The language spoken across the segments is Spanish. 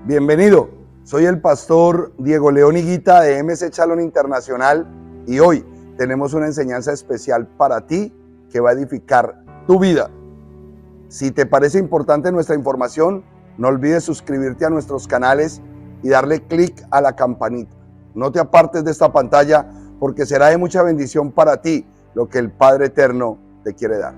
Bienvenido, soy el pastor Diego León Higuita de MC Chalón Internacional y hoy tenemos una enseñanza especial para ti que va a edificar tu vida. Si te parece importante nuestra información, no olvides suscribirte a nuestros canales y darle clic a la campanita. No te apartes de esta pantalla porque será de mucha bendición para ti lo que el Padre Eterno te quiere dar.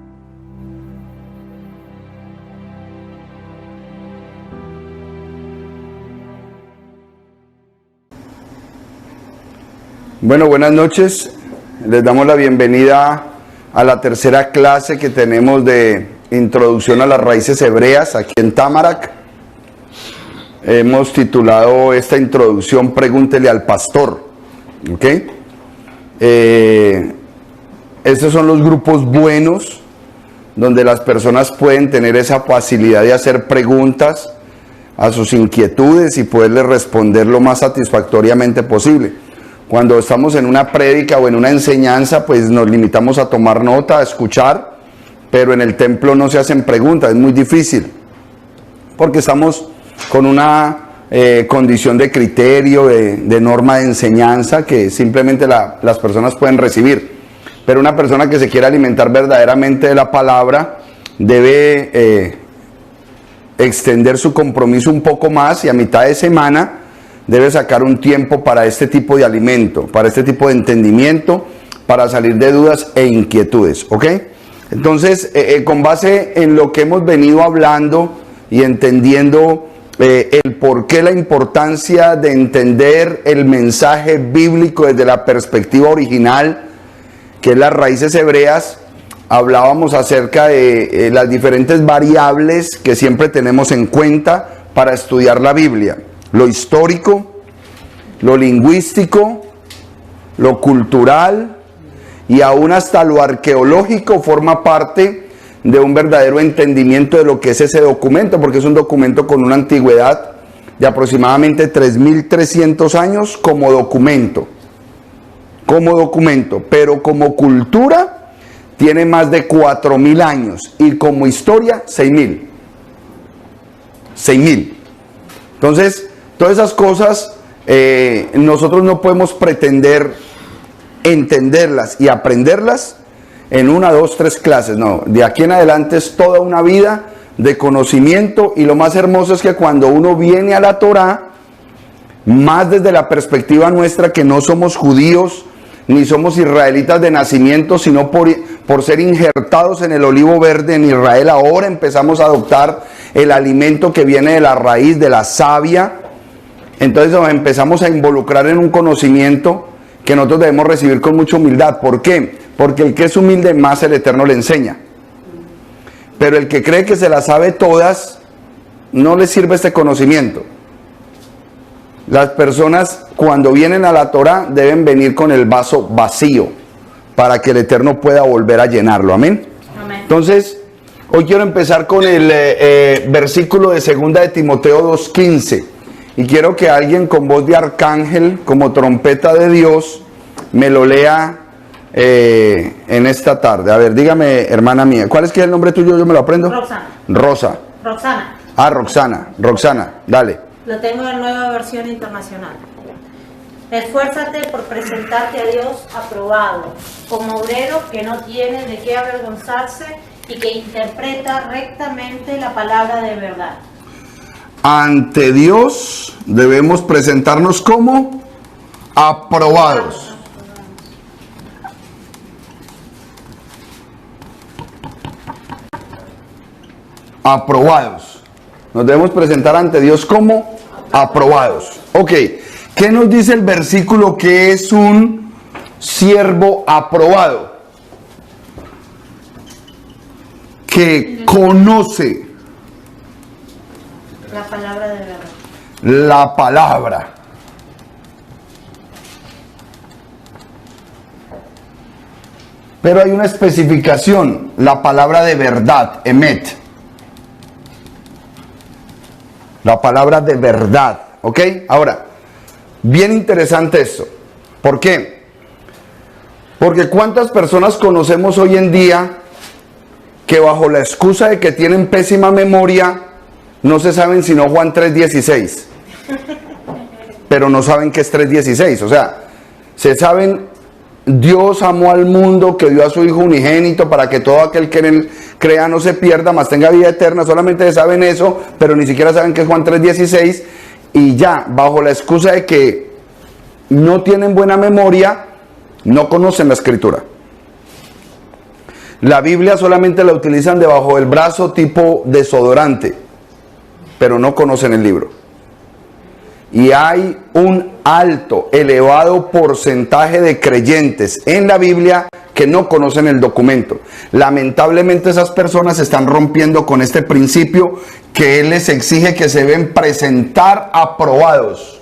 Bueno, buenas noches. Les damos la bienvenida a la tercera clase que tenemos de Introducción a las Raíces Hebreas aquí en Tamarack. Hemos titulado esta introducción Pregúntele al Pastor. ¿Ok? Estos son los grupos buenos donde las personas pueden tener esa facilidad de hacer preguntas a sus inquietudes y poderles responder lo más satisfactoriamente posible. Cuando estamos en una prédica o en una enseñanza, pues nos limitamos a tomar nota, a escuchar, pero en el templo no se hacen preguntas, es muy difícil, porque estamos con una condición de criterio, de norma de enseñanza que simplemente las personas pueden recibir. Pero una persona que se quiera alimentar verdaderamente de la palabra debe extender su compromiso un poco más y a mitad de semana debe sacar un tiempo para este tipo de alimento, para este tipo de entendimiento, para salir de dudas e inquietudes, ¿ok? Entonces, con base en lo que hemos venido hablando y entendiendo el por qué la importancia de entender el mensaje bíblico desde la perspectiva original, que es las raíces hebreas, hablábamos acerca de las diferentes variables que siempre tenemos en cuenta para estudiar la Biblia. Lo histórico, lo lingüístico, lo cultural y aún hasta lo arqueológico forma parte de un verdadero entendimiento de lo que es ese documento, porque es un documento con una antigüedad de aproximadamente 3.300 años como documento, pero como cultura tiene más de 4.000 años y como historia 6.000. Entonces, todas esas cosas nosotros no podemos pretender entenderlas y aprenderlas en 1, 2, 3 clases. No, de aquí en adelante es toda una vida de conocimiento y lo más hermoso es que cuando uno viene a la Torá, más desde la perspectiva nuestra que no somos judíos ni somos israelitas de nacimiento, sino por ser injertados en el olivo verde en Israel, ahora empezamos a adoptar el alimento que viene de la raíz, de la savia. Entonces nos empezamos a involucrar en un conocimiento que nosotros debemos recibir con mucha humildad. ¿Por qué? Porque el que es humilde más el Eterno le enseña. Pero el que cree que se las sabe todas, no le sirve este conocimiento. Las personas cuando vienen a la Torá deben venir con el vaso vacío para que el Eterno pueda volver a llenarlo. Amén. Amén. Entonces, hoy quiero empezar con el versículo de 2 de Timoteo 2:15 y quiero que alguien con voz de arcángel, como trompeta de Dios, me lo lea en esta tarde. A ver, dígame, hermana mía, ¿cuál es que es el nombre tuyo? Yo me lo aprendo. Roxana. Roxana. Ah, Roxana, dale. Lo tengo en Nueva Versión Internacional. Esfuérzate por presentarte a Dios aprobado, como obrero que no tiene de qué avergonzarse y que interpreta rectamente la palabra de verdad. Ante Dios debemos presentarnos como aprobados. Aprobados. Nos debemos presentar ante Dios como aprobados. Ok, ¿qué nos dice el versículo que es un siervo aprobado? Que conoce la palabra de verdad. La palabra. Pero hay una especificación, la palabra de verdad, emet. La palabra de verdad, ¿ok? Ahora, bien interesante esto. ¿Por qué? Porque ¿cuántas personas conocemos hoy en día que bajo la excusa de que tienen pésima memoria, no se saben sino Juan 3:16? pero no saben que es 3:16. O sea, se saben, Dios amó al mundo, que dio a su Hijo unigénito para que todo aquel que en él crea no se pierda, mas tenga vida eterna. Solamente saben eso, pero ni siquiera saben que es Juan 3:16. Y ya, bajo la excusa de que no tienen buena memoria, no conocen la Escritura. La Biblia solamente la utilizan debajo del brazo tipo desodorante, pero no conocen el libro. Y hay un alto, elevado porcentaje de creyentes en la Biblia que no conocen el documento. Lamentablemente esas personas están rompiendo con este principio que Él les exige que se deben presentar aprobados.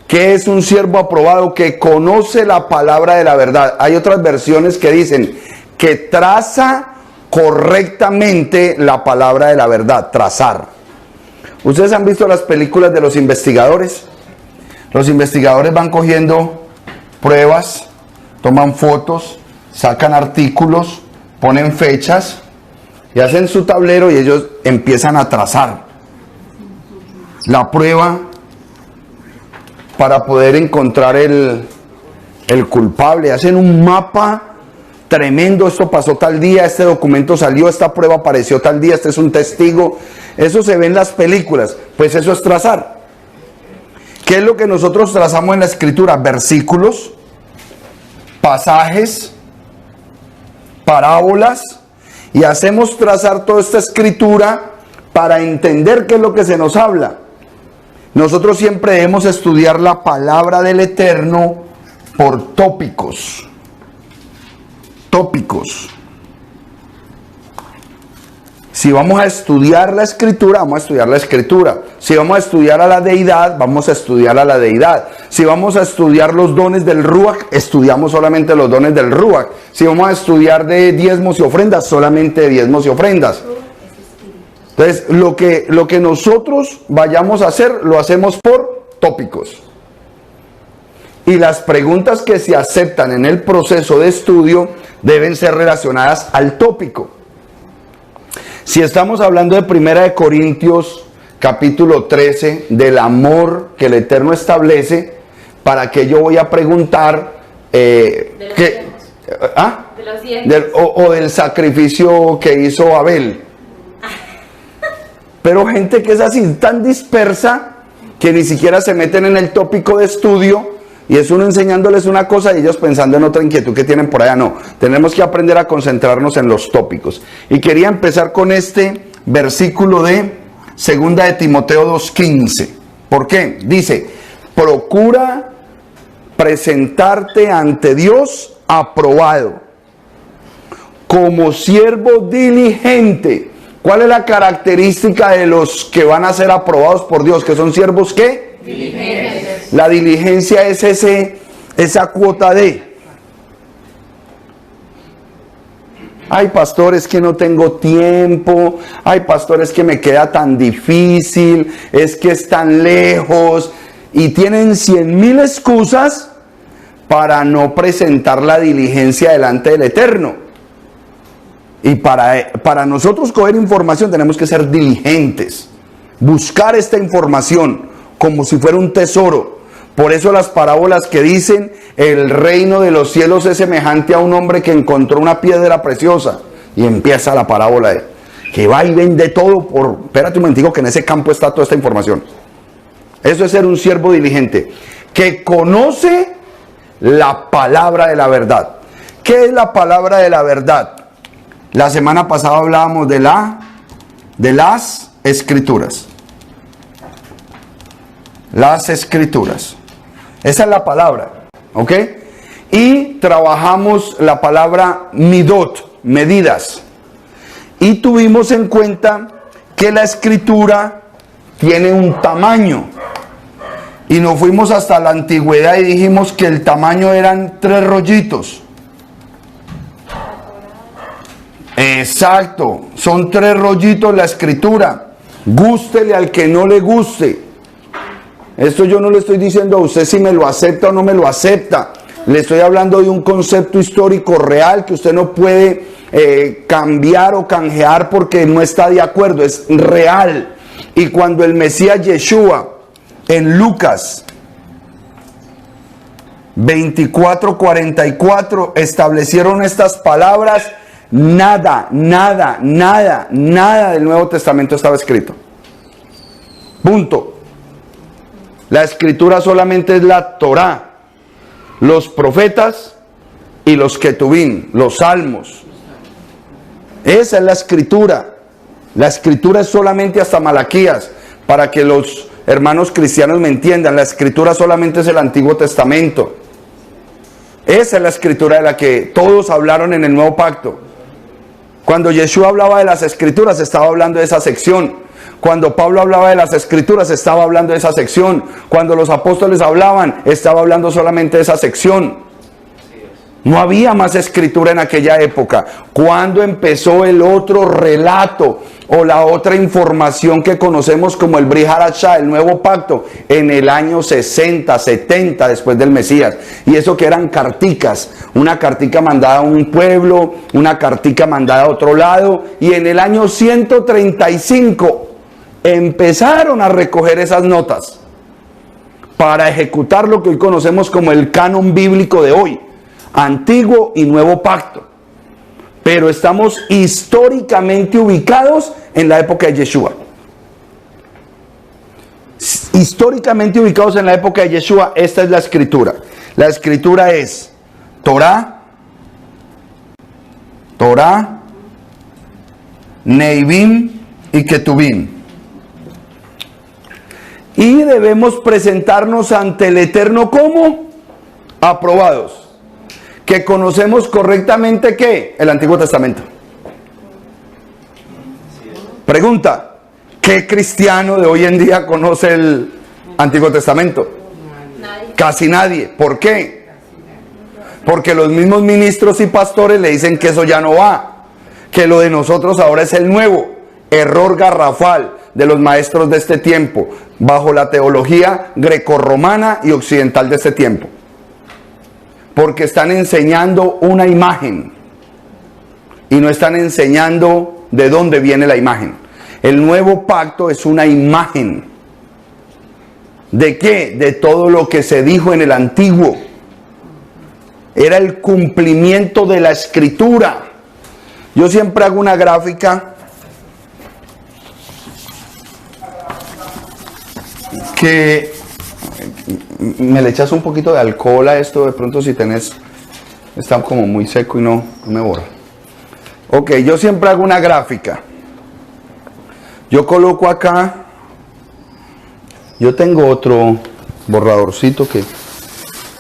¿Qué es un siervo aprobado? Que conoce la palabra de la verdad. Hay otras versiones que dicen que traza correctamente la palabra de la verdad, trazar. ¿Ustedes han visto las películas de los investigadores? Los investigadores van cogiendo pruebas, toman fotos, sacan artículos, ponen fechas y hacen su tablero y ellos empiezan a trazar la prueba para poder encontrar el culpable. Hacen un mapa tremendo: esto pasó tal día, este documento salió, esta prueba apareció tal día, este es un testigo. Eso se ve en las películas. Pues eso es trazar. ¿Qué es lo que nosotros trazamos en la Escritura? Versículos, pasajes, parábolas, y hacemos trazar toda esta Escritura para entender qué es lo que se nos habla. Nosotros siempre debemos estudiar la palabra del Eterno por tópicos. Tópicos. Si vamos a estudiar la Escritura, vamos a estudiar la Escritura. Si vamos a estudiar a la deidad, vamos a estudiar a la deidad. Si vamos a estudiar los dones del Ruach, estudiamos solamente los dones del Ruach. Si vamos a estudiar de diezmos y ofrendas, solamente de diezmos y ofrendas. Entonces, lo que nosotros vayamos a hacer, lo hacemos por tópicos. Y las preguntas que se aceptan en el proceso de estudio deben ser relacionadas al tópico. Si estamos hablando de 1 Corintios capítulo 13, del amor que el Eterno establece, ¿para qué yo voy a preguntar o del sacrificio que hizo Abel? Pero gente que es así, tan dispersa, que ni siquiera se meten en el tópico de estudio, y es uno enseñándoles una cosa y ellos pensando en otra inquietud que tienen por allá. No, tenemos que aprender a concentrarnos en los tópicos. Y quería empezar con este versículo de 2 de Timoteo 2:15. ¿Por qué? Dice: procura presentarte ante Dios aprobado, como siervo diligente. ¿Cuál es la característica de los que van a ser aprobados por Dios? ¿Que son siervos qué? Diligentes. La diligencia es esa cuota de: ay, pastor, es que no tengo tiempo. Ay, pastor, es que me queda tan difícil. Es que es tan lejos. Y tienen 100,000 excusas para no presentar la diligencia delante del Eterno. Y para nosotros coger información tenemos que ser diligentes. Buscar esta información como si fuera un tesoro. Por eso las parábolas que dicen: el reino de los cielos es semejante a un hombre que encontró una piedra preciosa. Y empieza la parábola de que va y vende todo por... Espérate un momentico, que en ese campo está toda esta información. Eso es ser un siervo diligente, que conoce la palabra de la verdad. ¿Qué es la palabra de la verdad? La semana pasada hablábamos de las Escrituras. Las Escrituras. Esa es la palabra, ¿ok? Y trabajamos la palabra midot, medidas. Y tuvimos en cuenta que la Escritura tiene un tamaño. Y nos fuimos hasta la antigüedad y dijimos que el tamaño eran 3 rollitos. Exacto, son 3 rollitos la Escritura. Gústele al que no le guste. Esto yo no le estoy diciendo a usted si me lo acepta o no me lo acepta. Le estoy hablando de un concepto histórico real que usted no puede cambiar o canjear porque no está de acuerdo. Es real. Y cuando el Mesías Yeshua en Lucas 24:44 establecieron estas palabras, nada del Nuevo Testamento estaba escrito. Punto. La escritura solamente es la Torá, los profetas y los Ketubín, los salmos. Esa es la escritura. La escritura es solamente hasta Malaquías, para que los hermanos cristianos me entiendan. La escritura solamente es el Antiguo Testamento. Esa es la escritura de la que todos hablaron en el Nuevo Pacto. Cuando Yeshua hablaba de las escrituras, estaba hablando de esa sección. Cuando Pablo hablaba de las escrituras, estaba hablando de esa sección. Cuando los apóstoles hablaban, estaba hablando solamente de esa sección. No había más escritura en aquella época. Cuando empezó el otro relato o la otra información que conocemos como el Brit Hadashah, el Nuevo Pacto, en el año 60, 70 después del Mesías. Y eso que eran carticas, una cartica mandada a un pueblo, una cartica mandada a otro lado, y en el año 135 empezaron a recoger esas notas para ejecutar lo que hoy conocemos como el canon bíblico de hoy, Antiguo y Nuevo Pacto. Pero estamos históricamente ubicados en la época de Yeshua. Históricamente ubicados en la época de Yeshua, esta es la escritura. La escritura es Torá, Neivim y Ketubim. Y debemos presentarnos ante el Eterno como aprobados. Que conocemos correctamente ¿qué? El Antiguo Testamento. Pregunta, ¿qué cristiano de hoy en día conoce el Antiguo Testamento? Nadie. Casi nadie. ¿Por qué? Porque los mismos ministros y pastores le dicen que eso ya no va, que lo de nosotros ahora es el nuevo. Error garrafal de los maestros de este tiempo, bajo la teología grecorromana y occidental de este tiempo. Porque están enseñando una imagen y no están enseñando de dónde viene la imagen. El nuevo pacto es una imagen. ¿De qué? De todo lo que se dijo en el antiguo. Era el cumplimiento de la escritura. Yo siempre hago una gráfica que me le echas un poquito de alcohol a esto de pronto si tenés, está como muy seco y no me borra. Ok, yo siempre hago una gráfica. Yo coloco acá, yo tengo otro borradorcito que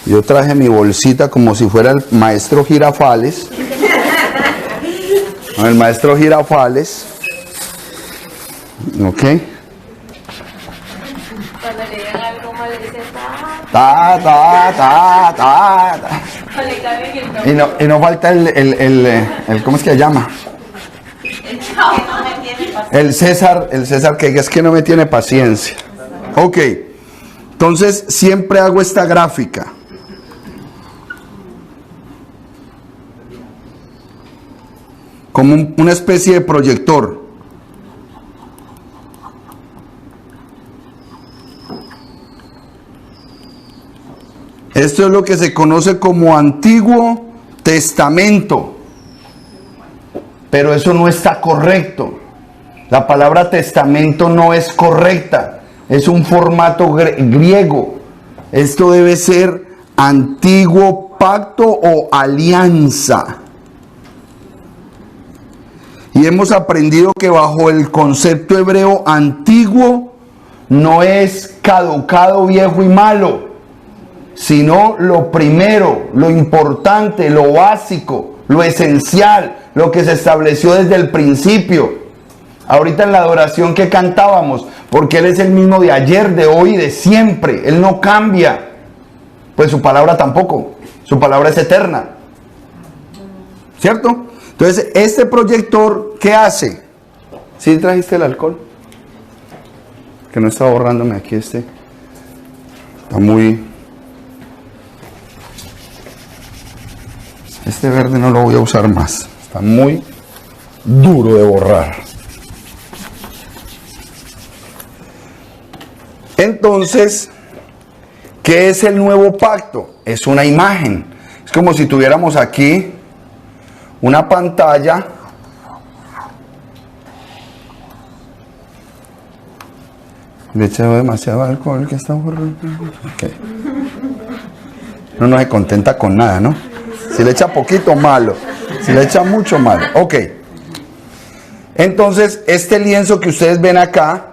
yo traje mi bolsita como si fuera el maestro Girafales. El maestro Girafales. Ok. Cuando le digan algo mal, le dicen Y no falta el ¿cómo es que se llama? El César que es que no me tiene paciencia. Ok, entonces siempre hago esta gráfica. Como una especie de proyector. Esto es lo que se conoce como Antiguo Testamento. Pero eso no está correcto. La palabra testamento no es correcta. Es un formato griego. Esto debe ser Antiguo Pacto o Alianza. Y hemos aprendido que bajo el concepto hebreo antiguo no es caducado, viejo y malo, sino lo primero, lo importante, lo básico, lo esencial, lo que se estableció desde el principio. Ahorita en la adoración que cantábamos, porque Él es el mismo de ayer, de hoy y de siempre. Él no cambia. Pues su palabra tampoco. Su palabra es eterna. ¿Cierto? Entonces, este proyector, ¿qué hace? ¿Sí trajiste el alcohol? Que no está borrándome aquí este. Está muy... Este verde no lo voy a usar más. Está muy duro de borrar. Entonces, ¿qué es el nuevo pacto? Es una imagen. Es como si tuviéramos aquí una pantalla. Le he echado demasiado alcohol que está borrando. Okay. No se contenta con nada, ¿no? Si le echa poquito, malo. Si le echa mucho, malo. Ok. Entonces, este lienzo que ustedes ven acá,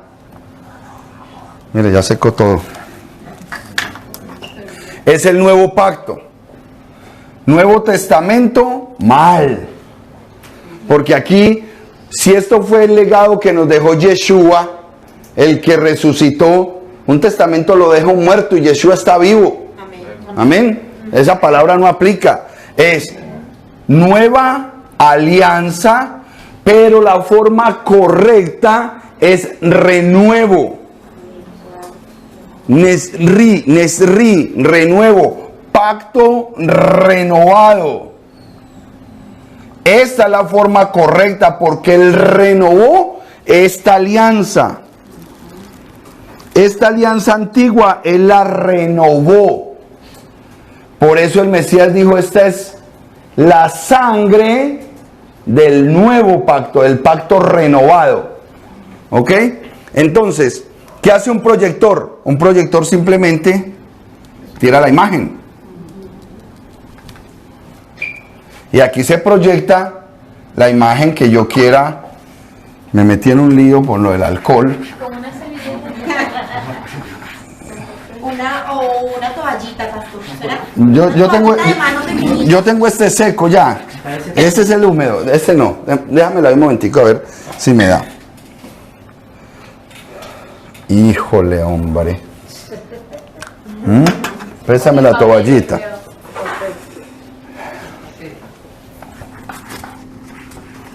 mire, ya secó todo. Es el nuevo pacto. Nuevo Testamento, mal. Porque aquí, si esto fue el legado que nos dejó Yeshua, el que resucitó, un testamento lo deja muerto y Yeshua está vivo. Amén. Esa palabra no aplica. Es nueva alianza, pero la forma correcta es renuevo. Nesri, renuevo. Pacto renovado. Esta es la forma correcta porque Él renovó esta alianza. Esta alianza antigua, Él la renovó. Por eso el Mesías dijo, esta es la sangre del nuevo pacto, del pacto renovado. ¿Ok? Entonces, ¿qué hace un proyector? Un proyector simplemente tira la imagen. Y aquí se proyecta la imagen que yo quiera. Me metí en un lío por lo del alcohol. Una toallita, pastor. Yo tengo este seco ya. Este es el húmedo. Este no. Déjamelo ahí un momentico a ver si me da. Híjole, hombre. Préstame la toallita.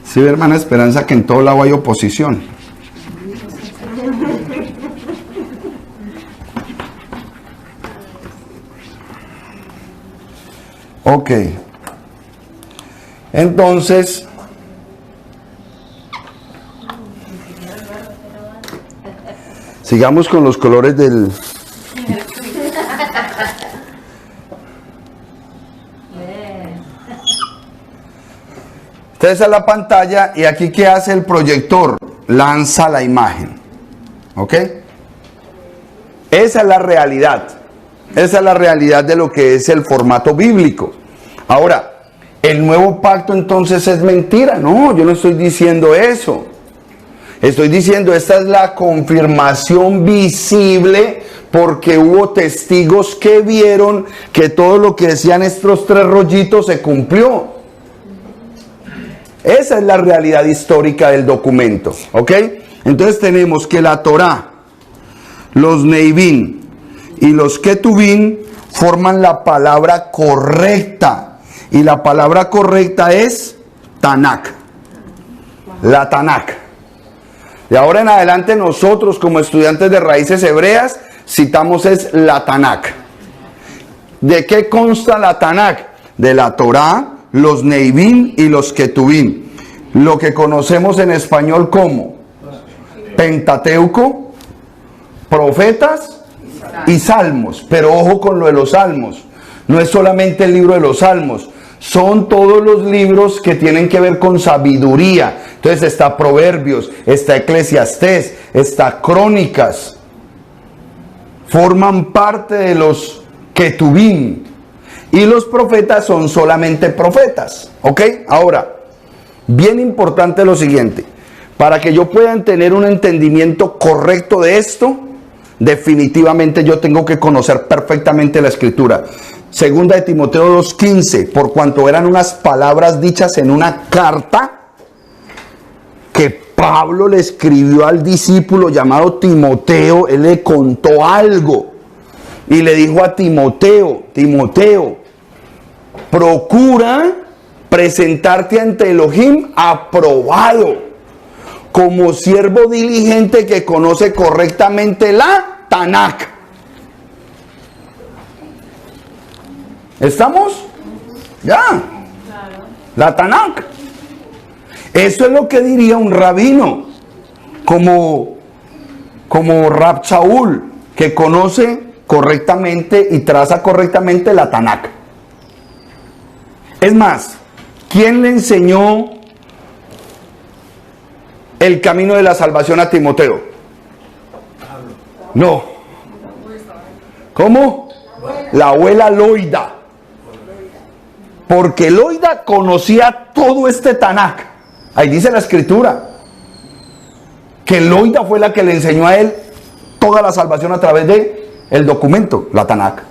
Sí, hermana Esperanza, que en todo lado hay oposición. Ok. Entonces, sigamos con los colores del... Esta es la pantalla y aquí ¿qué hace el proyector? Lanza la imagen. ¿Ok? Esa es la realidad. Esa es la realidad de lo que es el formato bíblico. Ahora, el nuevo pacto entonces es mentira. No, yo no estoy diciendo eso. Estoy diciendo, esta es la confirmación visible porque hubo testigos que vieron que todo lo que decían estos tres rollitos se cumplió. Esa es la realidad histórica del documento. ¿Ok? Entonces tenemos que la Torá, los Neivim y los Ketuvim forman la palabra correcta. Y la palabra correcta es Tanakh. La Tanakh. De ahora en adelante nosotros como estudiantes de raíces hebreas citamos es la Tanakh. ¿De qué consta la Tanakh? De la Torá, los Neivim y los Ketuvim. Lo que conocemos en español como Pentateuco, profetas y salmos. Pero ojo con lo de los salmos. No es solamente el libro de los salmos. Son todos los libros que tienen que ver con sabiduría. Entonces está Proverbios, está Eclesiastés, está Crónicas. Forman parte de los Ketuvim. Y los profetas son solamente profetas. ¿Ok? Ahora, bien importante lo siguiente. Para que yo pueda tener un entendimiento correcto de esto, definitivamente yo tengo que conocer perfectamente la Escritura. Segunda de Timoteo 2:15, por cuanto eran unas palabras dichas en una carta que Pablo le escribió al discípulo llamado Timoteo. Él le contó algo y le dijo a Timoteo, procura presentarte ante Elohim aprobado, como siervo diligente que conoce correctamente la Tanakh. ¿Estamos? Ya. La Tanakh. Eso es lo que diría un rabino, como Rab Shaul. que conoce correctamente y traza correctamente la Tanakh. Es más, ¿quién le enseñó el camino de la salvación a Timoteo? No. ¿Cómo? La abuela Loida. Porque Loida conocía todo este Tanakh. Ahí dice la escritura que Loida fue la que le enseñó a él toda la salvación a través de el documento, la Tanakh.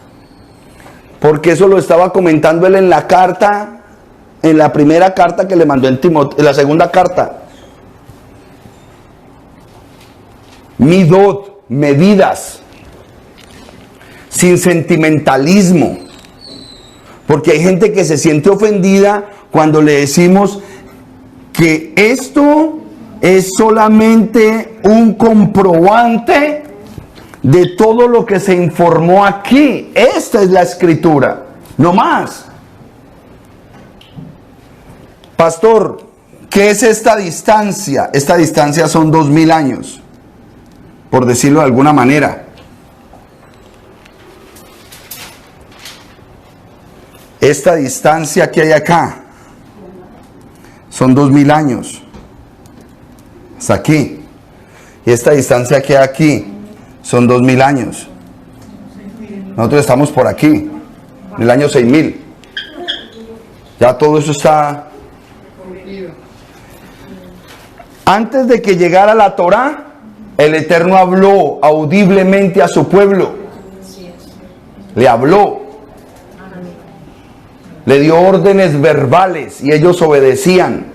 Porque eso lo estaba comentando él en la carta, en la primera carta que le mandó en Timoteo, en la segunda carta. Midot, medidas, sin sentimentalismo. Porque hay gente que se siente ofendida cuando le decimos que esto es solamente un comprobante de todo lo que se informó aquí. Esta es la escritura, no más. Pastor, ¿qué es esta distancia? Esta distancia son 2000 años, por decirlo de alguna manera. Esta distancia que hay acá son 2000 años. Hasta aquí. Y esta distancia que hay aquí son 2000 años. Nosotros estamos por aquí, en el año 6000. Ya todo eso está. Antes de que llegara la Torá, el Eterno habló audiblemente a su pueblo. Le habló. Le dio órdenes verbales y ellos obedecían.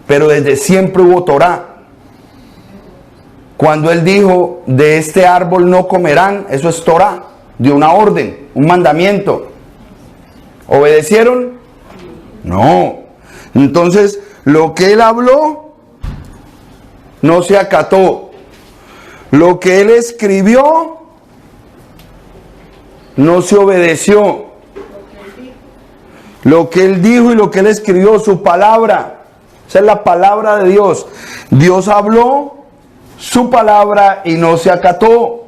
Pero desde siempre hubo Torá. Cuando él dijo, de este árbol no comerán, eso es Torá, dio una orden, un mandamiento. ¿Obedecieron? No. Entonces, lo que él habló, no se acató. Lo que él escribió, no se obedeció. Lo que él dijo y lo que él escribió, su palabra, esa es la palabra de Dios. Dios habló su palabra y no se acató.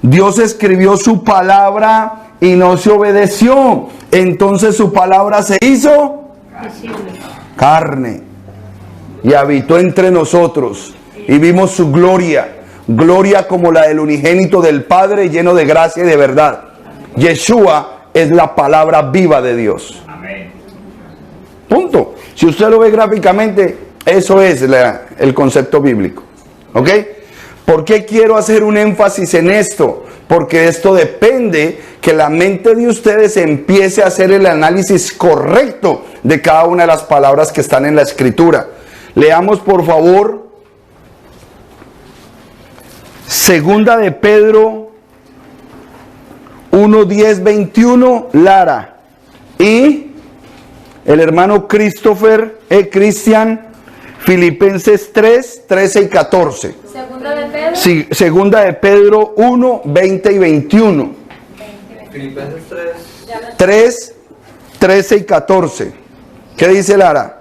Dios escribió su palabra y no se obedeció. Entonces su palabra se hizo carne y habitó entre nosotros y vimos su gloria, gloria como la del unigénito del Padre, lleno de gracia y de verdad. Yeshua es la palabra viva de Dios. Punto. Si usted lo ve gráficamente, eso es el concepto bíblico. ¿Ok? ¿Por qué quiero hacer un énfasis en esto? Porque esto depende que la mente de ustedes empiece a hacer el análisis correcto de cada una de las palabras que están en la escritura. Leamos por favor Segunda de Pedro 1, 10, 21, Lara. Y el hermano Christopher Cristian, Filipenses 3, 13 y 14. Segunda de Pedro. Sí, Segunda de Pedro 1, 20 y 21. Filipenses 3, 13 y 14. ¿Qué dice Lara?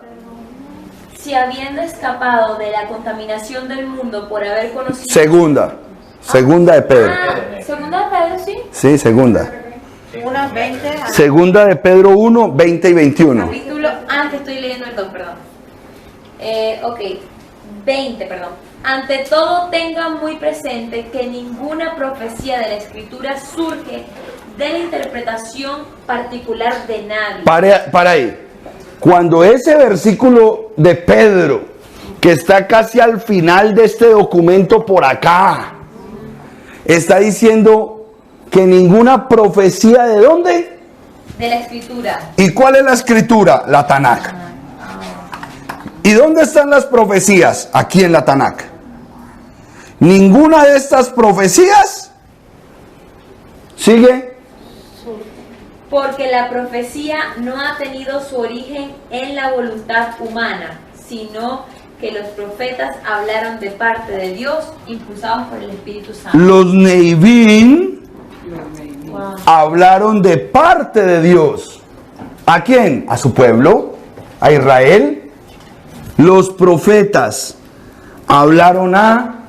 Si habiendo escapado de la contaminación del mundo por haber conocido... Segunda de Pedro. Segunda de Pedro, sí. Sí, segunda. 1, 20. Segunda de Pedro 1, 20 y 21. Capítulo... que estoy leyendo el 2, perdón. Ok, 20, perdón. Ante todo tengan muy presente que ninguna profecía de la Escritura surge de la interpretación particular de nadie. Para ahí. Cuando ese versículo de Pedro, que está casi al final de este documento por acá, está diciendo que ninguna profecía, ¿de dónde? De la Escritura. ¿Y cuál es la escritura? La Tanakh. ¿Y dónde están las profecías? Aquí en la Tanakh. Ninguna de estas profecías sigue. Porque la profecía no ha tenido su origen en la voluntad humana, sino que los profetas hablaron de parte de Dios, impulsados por el Espíritu Santo. Los Neivim hablaron de parte de Dios. ¿A quién? A su pueblo, a Israel. Los profetas hablaron a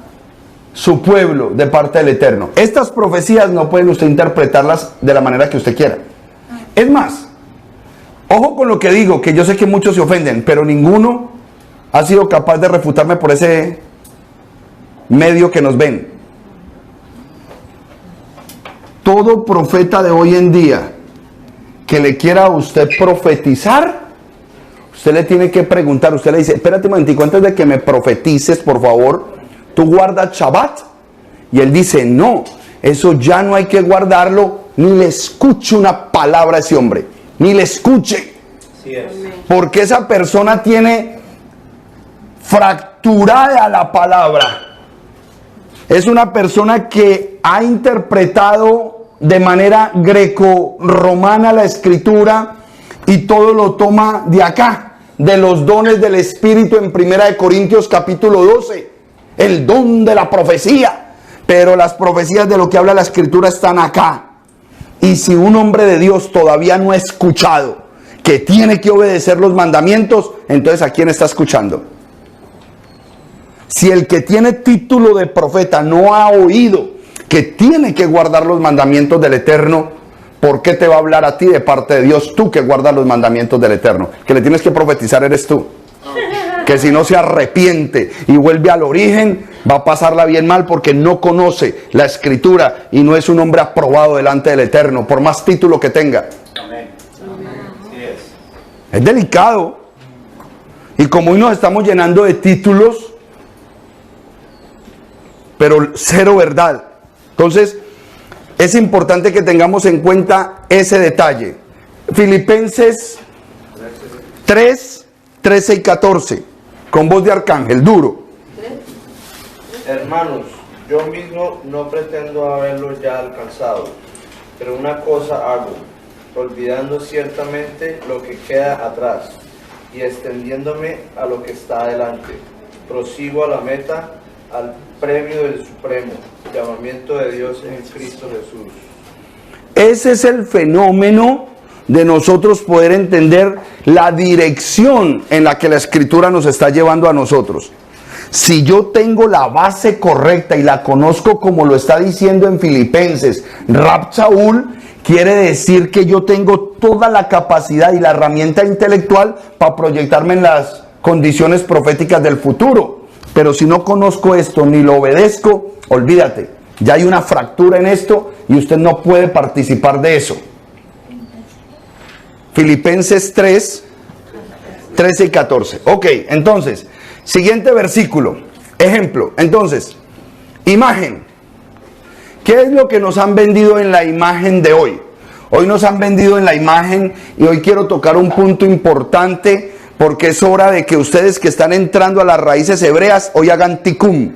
su pueblo de parte del Eterno. Estas profecías no pueden usted interpretarlas de la manera que usted quiera. Es más, ojo con lo que digo, que yo sé que muchos se ofenden, pero ninguno ha sido capaz de refutarme por ese medio que nos ven. Todo profeta de hoy en día que le quiera a usted profetizar, usted le tiene que preguntar, usted le dice, espérate un momentico, antes de que me profetices, por favor, ¿tú guardas Shabbat? Y él dice, no, eso ya no hay que guardarlo, ni le escuche una palabra a ese hombre, ni le escuche. Sí es. Porque esa persona tiene fracturada la palabra. Es una persona que ha interpretado de manera greco-romana la escritura y todo lo toma de acá, de los dones del Espíritu en 1 Corintios capítulo 12, el don de la profecía. Pero las profecías de lo que habla la escritura están acá. Y si un hombre de Dios todavía no ha escuchado que tiene que obedecer los mandamientos, entonces ¿a quién está escuchando? Si el que tiene título de profeta no ha oído que tiene que guardar los mandamientos del Eterno, ¿por qué te va a hablar a ti de parte de Dios, tú que guardas los mandamientos del Eterno? Que le tienes que profetizar eres tú. Que si no se arrepiente y vuelve al origen, va a pasarla bien mal porque no conoce la escritura y no es un hombre aprobado delante del Eterno, por más título que tenga. Amén. Sí es. Es delicado. Y como hoy nos estamos llenando de títulos, pero cero verdad. Entonces, es importante que tengamos en cuenta ese detalle. Filipenses 3, 13 y 14, con voz de arcángel, duro. Hermanos, yo mismo no pretendo haberlo ya alcanzado, pero una cosa hago, olvidando ciertamente lo que queda atrás y extendiéndome a lo que está adelante. Prosigo a la meta, al premio del supremo llamamiento de Dios en Cristo Jesús. Ese es el fenómeno de nosotros poder entender la dirección en la que la escritura nos está llevando a nosotros. Si yo tengo la base correcta y la conozco como lo está diciendo en Filipenses, Rab Shaul, quiere decir que yo tengo toda la capacidad y la herramienta intelectual para proyectarme en las condiciones proféticas del futuro. Pero si no conozco esto ni lo obedezco, olvídate, ya hay una fractura en esto y usted no puede participar de eso. Filipenses 3, 13 y 14. Ok, entonces, siguiente versículo. Ejemplo, entonces, imagen. ¿Qué es lo que nos han vendido en la imagen de hoy? Hoy nos han vendido en la imagen y hoy quiero tocar un punto importante porque es hora de que ustedes que están entrando a las raíces hebreas hoy hagan tikum.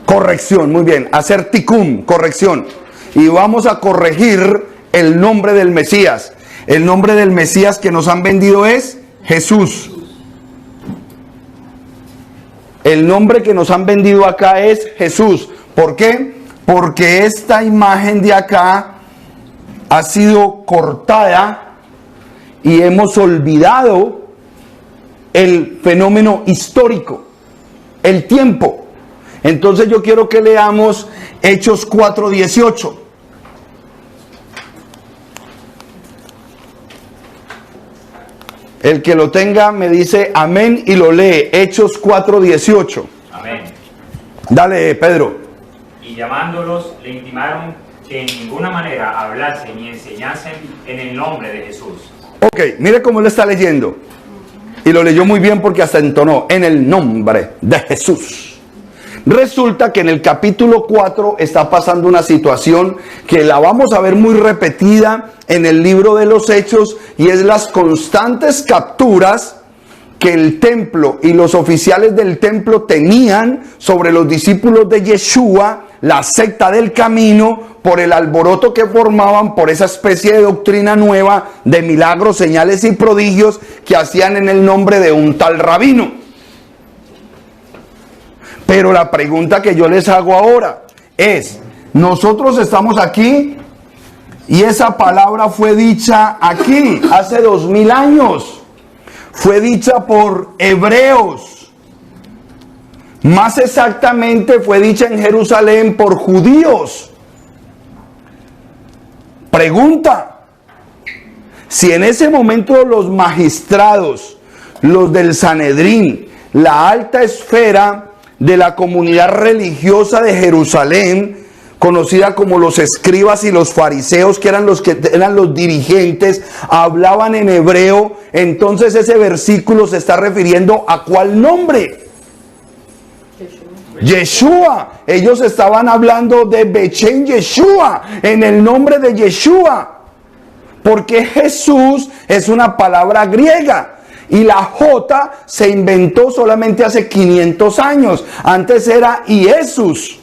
Corrección, muy bien. Hacer tikum, corrección. Y vamos a corregir el nombre del Mesías. El nombre del Mesías que nos han vendido es Jesús. El nombre que nos han vendido acá es Jesús. ¿Por qué? Porque esta imagen de acá ha sido cortada y hemos olvidado el fenómeno histórico, el tiempo. Entonces yo quiero que leamos Hechos 4:18. El que lo tenga me dice amén y lo lee. Hechos 4:18. Amén. Dale, Pedro. Y llamándolos, le intimaron que en ninguna manera hablasen ni enseñasen en el nombre de Jesús. Ok, mire cómo lo está leyendo. Y lo leyó muy bien porque hasta entonó, en el nombre de Jesús. Resulta que en el capítulo 4 está pasando una situación que la vamos a ver muy repetida en el libro de los Hechos, y es las constantes capturas que el templo y los oficiales del templo tenían sobre los discípulos de Yeshua, la secta del camino, por el alboroto que formaban, por esa especie de doctrina nueva de milagros, señales y prodigios que hacían en el nombre de un tal rabino. Pero la pregunta que yo les hago ahora es, nosotros estamos aquí y esa palabra fue dicha aquí hace 2000 años. Fue dicha por hebreos. Más exactamente fue dicha en Jerusalén por judíos. Pregunta: si en ese momento los magistrados, los del Sanedrín, la alta esfera de la comunidad religiosa de Jerusalén, conocida como los escribas y los fariseos, que eran los dirigentes, hablaban en hebreo, entonces ese versículo se está refiriendo ¿a cuál nombre? Yeshua. Ellos estaban hablando de Bechen Yeshua, en el nombre de Yeshua, porque Jesús es una palabra griega y la J se inventó solamente hace 500 años. Antes era Jesús.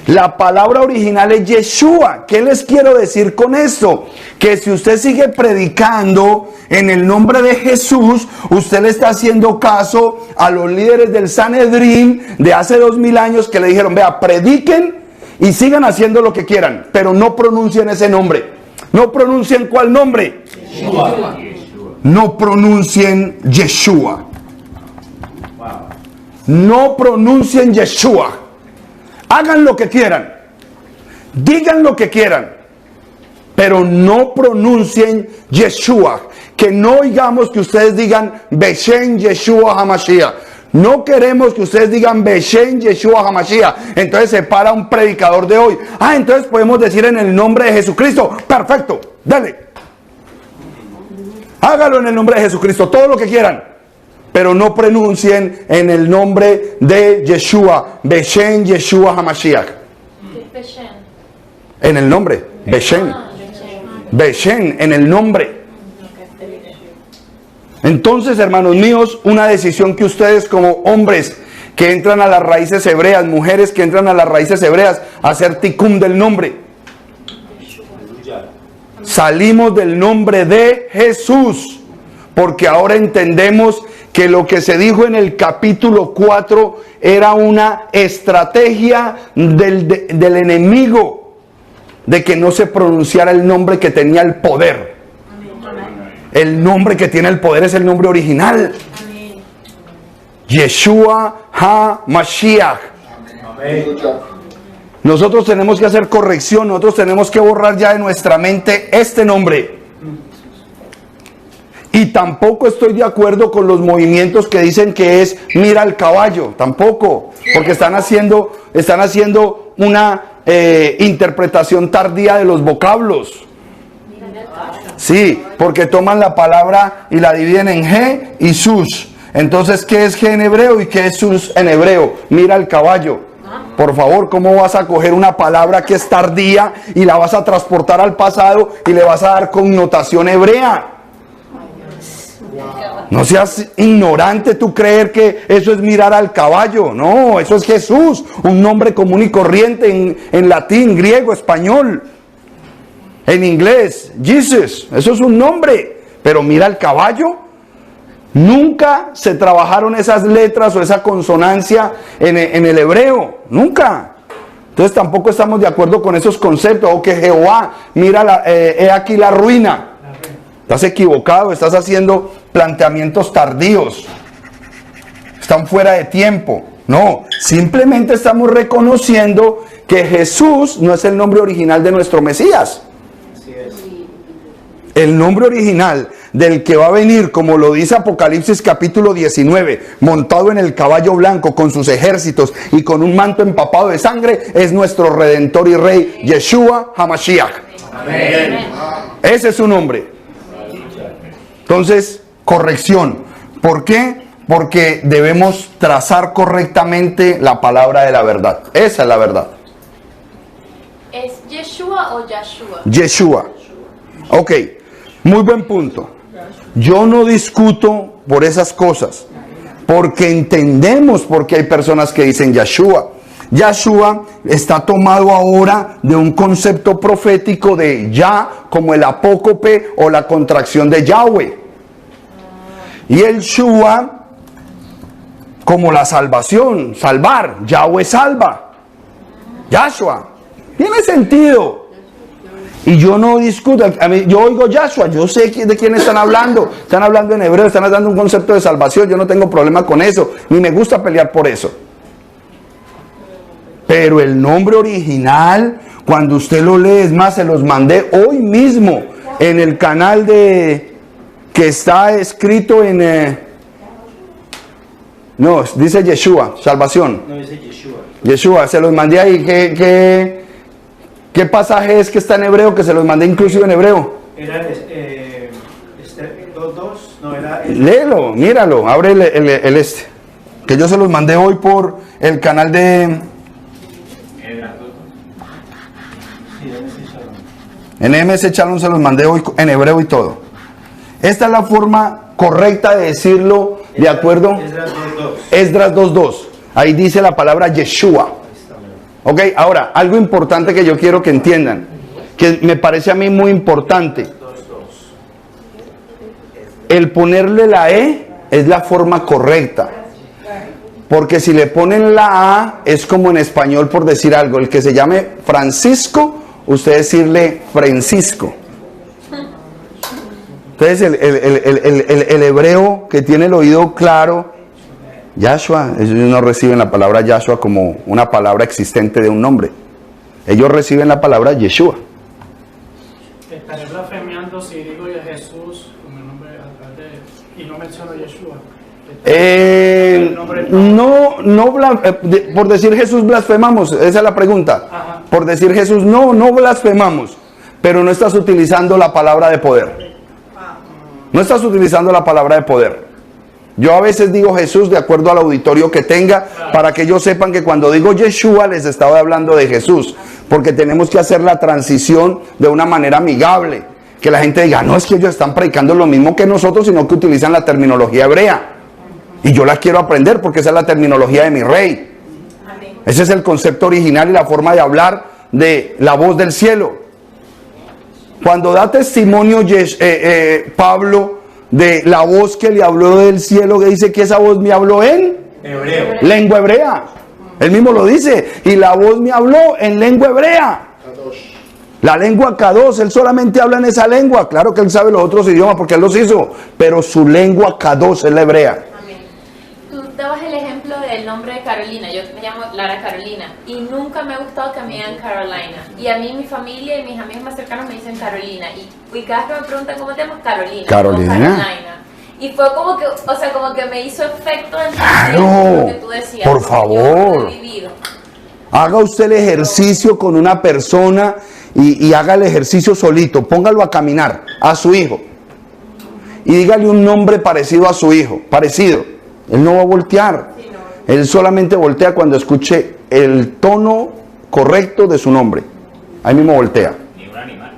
La palabra original es Yeshua. ¿Qué les quiero decir con esto? Que si usted sigue predicando en el nombre de Jesús, usted le está haciendo caso a los líderes del Sanedrín de hace 2000 años que le dijeron: vea, prediquen y sigan haciendo lo que quieran, pero no pronuncien ese nombre. No pronuncien ¿cuál nombre? Yeshua. No pronuncien Yeshua. No pronuncien Yeshua. Hagan lo que quieran, digan lo que quieran, pero no pronuncien Yeshua. Que no oigamos que ustedes digan Beshen Yeshua HaMashiach. No queremos que ustedes digan Beshen Yeshua HaMashiach. Entonces se para un predicador de hoy: entonces podemos decir en el nombre de Jesucristo. Perfecto, dale. Hágalo en el nombre de Jesucristo, todo lo que quieran, pero no pronuncien en el nombre de Yeshua, Beshen Yeshua HaMashiach. En el nombre, Beshen. Beshen, en el nombre. Entonces, hermanos míos, una decisión que ustedes como hombres que entran a las raíces hebreas, mujeres que entran a las raíces hebreas, hacer tikkun del nombre. Salimos del nombre de Jesús, porque ahora entendemos que lo que se dijo en el capítulo 4 era una estrategia del enemigo de que no se pronunciara el nombre que tenía el poder. El nombre que tiene el poder es el nombre original. Yeshua HaMashiach. Nosotros tenemos que hacer corrección, nosotros tenemos que borrar ya de nuestra mente este nombre. Y tampoco estoy de acuerdo con los movimientos que dicen que es mira al caballo, tampoco, porque están haciendo una interpretación tardía de los vocablos. Sí, porque toman la palabra y la dividen en G y Sus. Entonces, ¿qué es G en hebreo y qué es Sus en hebreo? Mira al caballo. Por favor, ¿cómo vas a coger una palabra que es tardía y la vas a transportar al pasado y le vas a dar connotación hebrea? No seas ignorante tú creer que eso es mirar al caballo. No, eso es Jesús, un nombre común y corriente en latín, griego, español, en inglés, Jesus. Eso es un nombre, pero mira al caballo. Nunca se trabajaron esas letras o esa consonancia en el hebreo, nunca. Entonces tampoco estamos de acuerdo con esos conceptos. O que Jehová, mira, he aquí la ruina. Estás equivocado, estás haciendo planteamientos tardíos. Están fuera de tiempo. No, simplemente estamos reconociendo que Jesús no es el nombre original de nuestro Mesías. Así es. El nombre original del que va a venir, como lo dice Apocalipsis capítulo 19, montado en el caballo blanco con sus ejércitos y con un manto empapado de sangre, es nuestro Redentor y Rey, Yeshua HaMashiach. Amén. Ese es su nombre. Entonces, corrección. ¿Por qué? Porque debemos trazar correctamente la palabra de la verdad. Esa es la verdad. ¿Es Yeshua o Yahshua? Yeshua. Ok, muy buen punto. Yo no discuto por esas cosas, porque entendemos por qué hay personas que dicen Yeshua. Yahshua está tomado ahora de un concepto profético de Yah, como el apócope o la contracción de Yahweh. Y el Shua como la salvación, salvar, Yahweh salva. Yahshua. Tiene sentido. Y yo no discuto, yo oigo Yahshua, yo sé de quién están hablando en hebreo, están dando un concepto de salvación, yo no tengo problema con eso, ni me gusta pelear por eso. Pero el nombre original, cuando usted lo lee, es más, se los mandé hoy mismo en el canal que está escrito en... no, dice Yeshua, salvación. No dice Yeshua. Yeshua, se los mandé ahí. ¿Qué pasaje es que está en hebreo? Que se los mandé inclusive en hebreo. Era 2.2, no era... Léelo, míralo, abre el este. Que yo se los mandé hoy por el canal de... En MS Shalom se los mandé hoy en hebreo y todo. Esta es la forma correcta de decirlo de acuerdo. Esdras 2.2. Ahí dice la palabra Yeshua. Ok, ahora, algo importante que yo quiero que entiendan, que me parece a mí muy importante. El ponerle la E es la forma correcta. Porque si le ponen la A, es como en español por decir algo. El que se llame Francisco, usted decirle Francisco. Entonces el hebreo que tiene el oído claro, Yahshua, ellos no reciben la palabra Yahshua como una palabra existente de un nombre. Ellos reciben la palabra Yeshua. Estaré blasfemiando si digo Jesús con el nombre y no menciono Yeshua. Por decir Jesús blasfemamos, esa es la pregunta. Ajá. Por decir Jesús no blasfemamos, pero no estás utilizando la palabra de poder. No estás utilizando la palabra de poder. Yo a veces digo Jesús de acuerdo al auditorio que tenga, para que ellos sepan que cuando digo Yeshua les estaba hablando de Jesús, porque tenemos que hacer la transición de una manera amigable, que la gente diga, no es que ellos están predicando lo mismo que nosotros, sino que utilizan la terminología hebrea, y yo la quiero aprender porque esa es la terminología de mi rey. Ese es el concepto original y la forma de hablar de la voz del cielo. Cuando da testimonio Pablo de la voz que le habló del cielo, que dice que esa voz me habló en Hebreo. lengua hebrea. Él mismo lo dice. Y la voz me habló en lengua hebrea. La lengua Kadosh, él solamente habla en esa lengua. Claro que él sabe los otros idiomas porque él los hizo. Pero su lengua Kadosh es la hebrea. Tú dabas el ejemplo del nombre de Carolina. Yo me llamo Lara Carolina y nunca me ha gustado que me digan Carolina. Y a mí, mi familia y mis amigos más cercanos me dicen Carolina. Y cada vez que me preguntan cómo te llamas, Carolina. Carolina. O Carolina. Y fue como que, o sea, como que me hizo efecto en Claro, lo que tú decías. por porque yo favor. lo he vivido. Haga usted el ejercicio con una persona y haga el ejercicio solito. Póngalo a caminar a su hijo. Y dígale un nombre parecido a su hijo. Parecido. Él no va a voltear. Él solamente voltea cuando escuche el tono correcto de su nombre. Ahí mismo voltea. Ni un animal.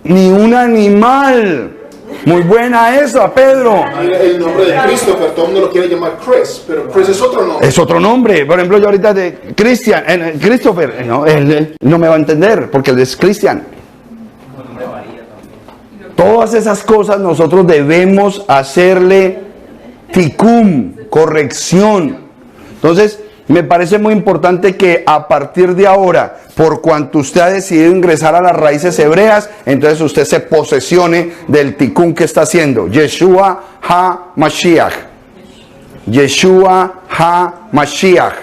Ni un animal. Muy buena esa, Pedro. El nombre de Christopher, todo el mundo lo quiere llamar Chris, pero Chris es otro nombre. Es otro nombre. Por ejemplo, yo ahorita de Christopher, no, él no me va a entender porque él es Cristian. Todas esas cosas nosotros debemos hacerle tikum, corrección. Entonces, me parece muy importante que a partir de ahora, por cuanto usted ha decidido ingresar a las raíces hebreas, entonces usted se posesione del tikkun que está haciendo. Yeshua ha-Mashiach. Yeshua ha-Mashiach.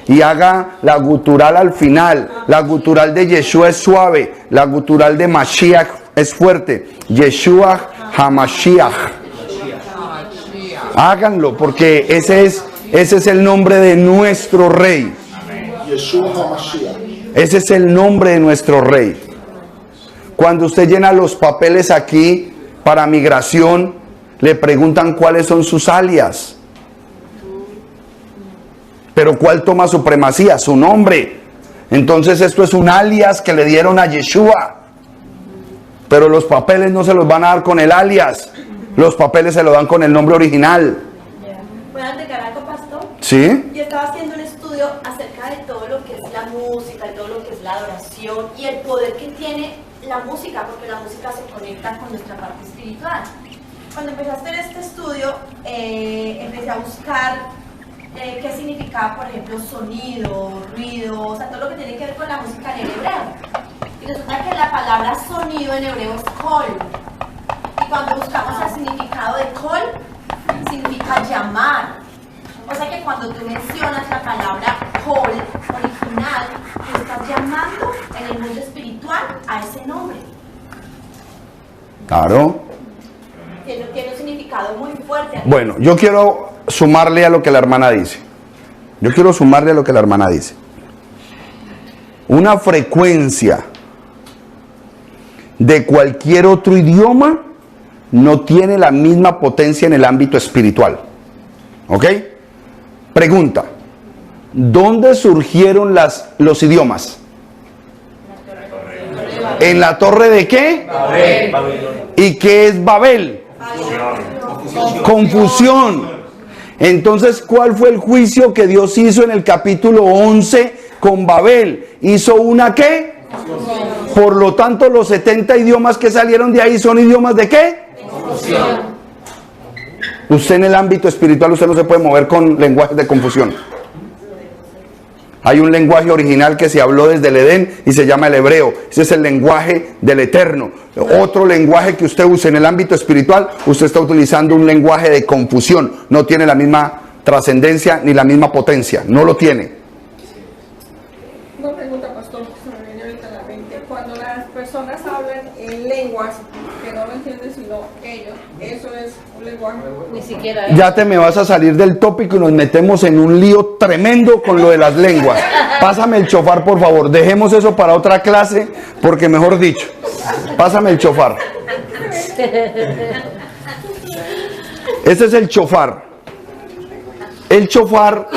Y haga la gutural al final. La gutural de Yeshua es suave. La gutural de Mashiach es fuerte. Yeshua ha-Mashiach. Háganlo porque ese es el nombre de nuestro rey. Yeshua HaMashiach. Ese es el nombre de nuestro rey. Cuando usted llena los papeles aquí para migración, le preguntan cuáles son sus alias. Pero ¿cuál toma supremacía? Su nombre. Entonces esto es un alias que le dieron a Yeshua. Pero los papeles no se los van a dar con el alias. Los papeles se lo dan con el nombre original. ¿Puedo agregar algo, pastor? ¿Sí? Yo estaba haciendo un estudio acerca de todo lo que es la música, de todo lo que es la adoración y el poder que tiene la música, porque la música se conecta con nuestra parte espiritual. Cuando empecé a hacer este estudio, empecé a buscar qué significaba, por ejemplo, sonido, ruido, o sea, todo lo que tiene que ver con la música en hebreo. Y resulta que la palabra sonido en hebreo es kol. Y cuando buscamos el significado de kol, significa llamar. O sea que cuando tú mencionas la palabra kol, original, tú estás llamando en el mundo espiritual a ese nombre. Claro. Tiene un significado muy fuerte. Bueno, yo quiero sumarle a lo que la hermana dice. Una frecuencia de cualquier otro idioma no tiene la misma potencia en el ámbito espiritual. ¿Ok? Pregunta. ¿Dónde surgieron los idiomas? ¿En la torre de qué? Babel. ¿Y qué es Babel? Confusión. Entonces, ¿cuál fue el juicio que Dios hizo en el capítulo 11 con Babel? ¿Hizo una qué? Por lo tanto, los 70 idiomas que salieron de ahí son idiomas de qué? Usted en el ámbito espiritual, usted no se puede mover con lenguajes de confusión. Hay un lenguaje original que se habló desde el Edén y se llama el hebreo. Ese es el lenguaje del Eterno. Otro lenguaje que usted use en el ámbito espiritual, usted está utilizando un lenguaje de confusión. No tiene la misma trascendencia ni la misma potencia. No lo tiene. Una pregunta, pastor, que se me viene ahorita a la mente. Cuando las personas hablan en lenguas que no lo entienden sino ellos, ¿eso es un lenguaje? Ni siquiera Ya te me vas a salir del tópico y nos metemos en un lío tremendo con lo de las lenguas. Pásame el chofar, por favor. Dejemos eso para otra clase, porque mejor dicho, pásame el chofar. Este es el chofar. El chofar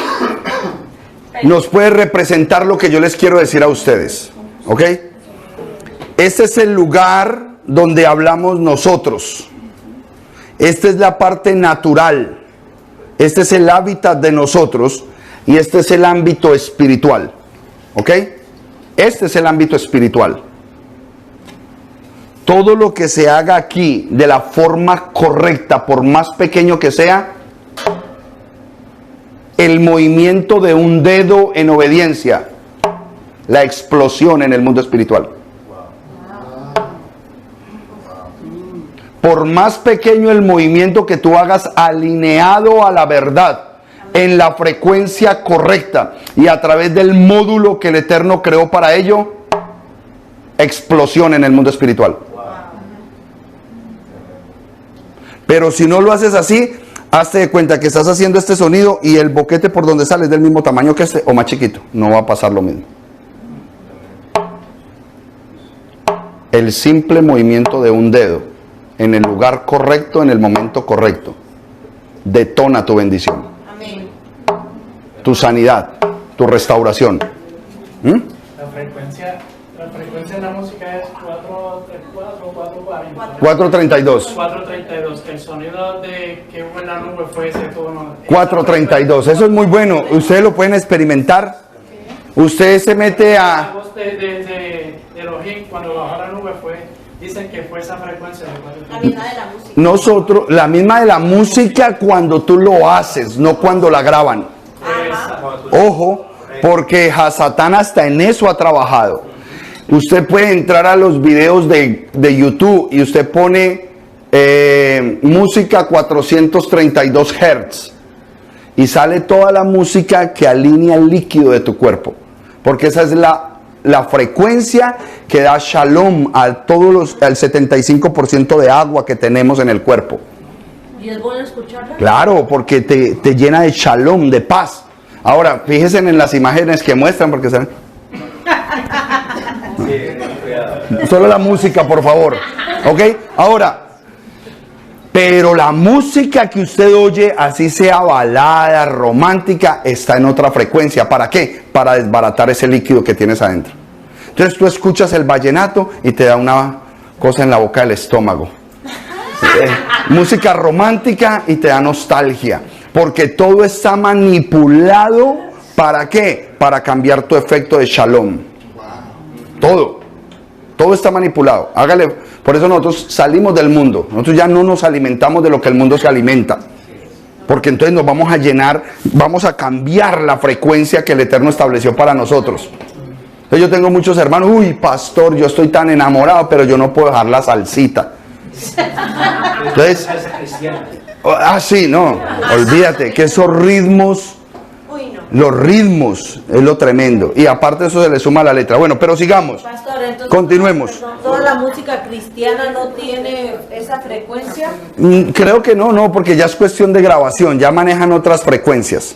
nos puede representar lo que yo les quiero decir a ustedes. ¿Ok? Este es el lugar donde hablamos nosotros. Esta es la parte natural. Este es el hábitat de nosotros. Y este es el ámbito espiritual. ¿Ok? Este es el ámbito espiritual. Todo lo que se haga aquí de la forma correcta, por más pequeño que sea, el movimiento de un dedo en obediencia, la explosión en el mundo espiritual. Por más pequeño el movimiento que tú hagas alineado a la verdad, en la frecuencia correcta y a través del módulo que el Eterno creó para ello, explosión en el mundo espiritual. Pero si no lo haces así, hazte de cuenta que estás haciendo este sonido y el boquete por donde sale es del mismo tamaño que este o más chiquito. No va a pasar lo mismo. El simple movimiento de un dedo en el lugar correcto, en el momento correcto, detona tu bendición. Amén. Tu sanidad, tu restauración. La frecuencia de la música es 434, 440. 432. 432. El sonido de que hubo en la nube fue ese tono. 432. Eso es muy bueno. Ustedes lo pueden experimentar. Ustedes se mete La a... voz de Elohim cuando bajó la nube dicen que fue esa frecuencia de 432. La misma de la música. Nosotros, la misma de la música cuando tú lo haces, no cuando la graban. Ojo, porque Hasatán hasta en eso ha trabajado. Usted puede entrar a los videos de YouTube y usted pone música 432 Hz y sale toda la música que alinea el líquido de tu cuerpo, porque esa es la frecuencia que da shalom a todos al 75% de agua que tenemos en el cuerpo. ¿Y es bueno escucharla? Claro, porque te llena de shalom, de paz. Ahora, fíjense en las imágenes que muestran, porque saben. Solo la música, por favor. ¿Ok? Ahora, pero la música que usted oye, así sea balada, romántica, está en otra frecuencia. ¿Para qué? Para desbaratar ese líquido que tienes adentro. Entonces tú escuchas el vallenato y te da una cosa en la boca del estómago. Música romántica y te da nostalgia. Porque todo está manipulado. ¿Para qué? Para cambiar tu efecto de shalom. Todo está manipulado. Hágale. Por eso nosotros salimos del mundo. Nosotros ya no nos alimentamos de lo que el mundo se alimenta. Porque entonces nos vamos a llenar, vamos a cambiar la frecuencia que el Eterno estableció para nosotros. Entonces yo tengo muchos hermanos, uy, pastor, yo estoy tan enamorado, pero yo no puedo dejar la salsita. Entonces, sí, no, olvídate que esos ritmos Uy, no. Los ritmos es lo tremendo. Y aparte eso se le suma a la letra. Bueno, pero sigamos. Pastor, entonces, Continuemos. perdón, ¿toda la música cristiana no tiene esa frecuencia? Creo que no, porque ya es cuestión de grabación. Ya manejan otras frecuencias.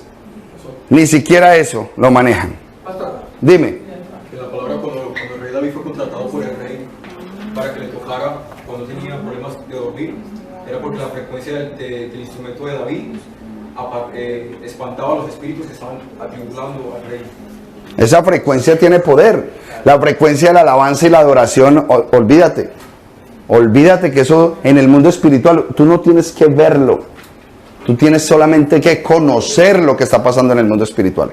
Ni siquiera eso lo manejan. Dime. Que la palabra cuando el rey David fue contratado por el rey para que le tocara cuando tenía problemas de dormir, era porque la frecuencia del instrumento de David espantaba a los espíritus que estaban atribulando al rey. Esa frecuencia tiene poder. La frecuencia de la alabanza y la adoración, olvídate. Olvídate que eso en el mundo espiritual, tú no tienes que verlo. Tú tienes solamente que conocer lo que está pasando en el mundo espiritual.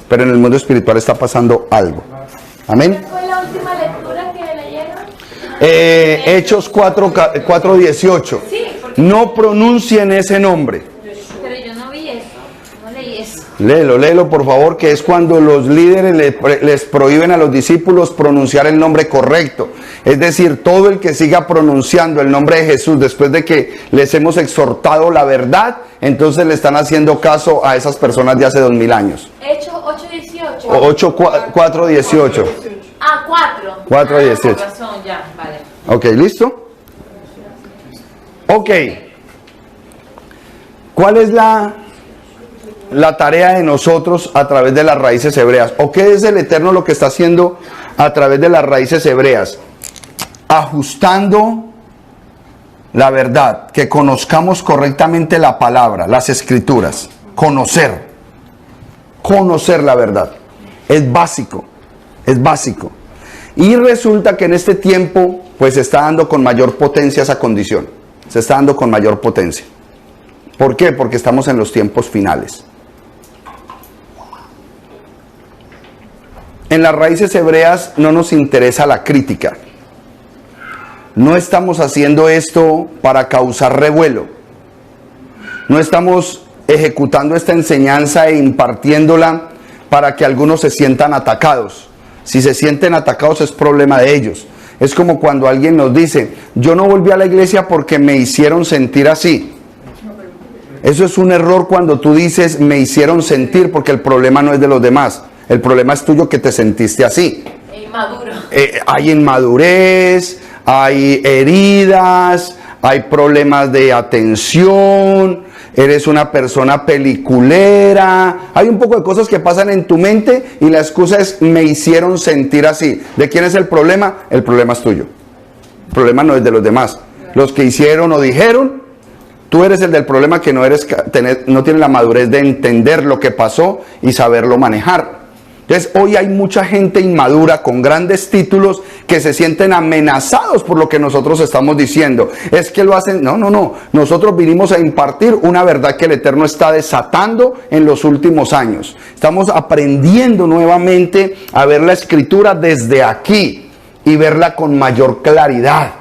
Pero en el mundo espiritual está pasando algo. Amén. ¿Qué fue la última lectura que leyeron? Hechos 4:18. Sí, porque... No pronuncien ese nombre. Pero yo no vi eso, no leí eso. Léelo por favor, que es cuando los líderes les prohíben a los discípulos pronunciar el nombre correcto. Es decir, todo el que siga pronunciando el nombre de Jesús después de que les hemos exhortado la verdad, entonces le están haciendo caso a esas personas de hace 2000 años. Hechos 8:18. 4:18. Ah, 4. 4:18. Con razón, ya, vale. Ok, ¿listo? Ok. ¿Cuál es la tarea de nosotros a través de las raíces hebreas? ¿O qué es el Eterno lo que está haciendo a través de las raíces hebreas? Ajustando la verdad, que conozcamos correctamente la palabra, las escrituras, conocer la verdad. Es básico. Y resulta que en este tiempo, pues se está dando con mayor potencia esa condición. Se está dando con mayor potencia. ¿Por qué? Porque estamos en los tiempos finales. En las raíces hebreas no nos interesa la crítica. No estamos haciendo esto para causar revuelo. No estamos ejecutando esta enseñanza e impartiéndola para que algunos se sientan atacados. Si se sienten atacados es problema de ellos. Es como cuando alguien nos dice, yo no volví a la iglesia porque me hicieron sentir así. Eso es un error cuando tú dices, me hicieron sentir, porque el problema no es de los demás. El problema es tuyo que te sentiste así. Inmaduro. Hay inmadurez, hay heridas, hay problemas de atención, eres una persona peliculera, hay un poco de cosas que pasan en tu mente y la excusa es me hicieron sentir así. ¿De quién es el problema? El problema es tuyo. El problema no es de los demás. Los que hicieron o dijeron, tú eres el del problema que no tienes la madurez de entender lo que pasó y saberlo manejar. Entonces hoy hay mucha gente inmadura con grandes títulos que se sienten amenazados por lo que nosotros estamos diciendo. Es que lo hacen, no. Nosotros vinimos a impartir una verdad que el Eterno está desatando en los últimos años. Estamos aprendiendo nuevamente a ver la Escritura desde aquí y verla con mayor claridad.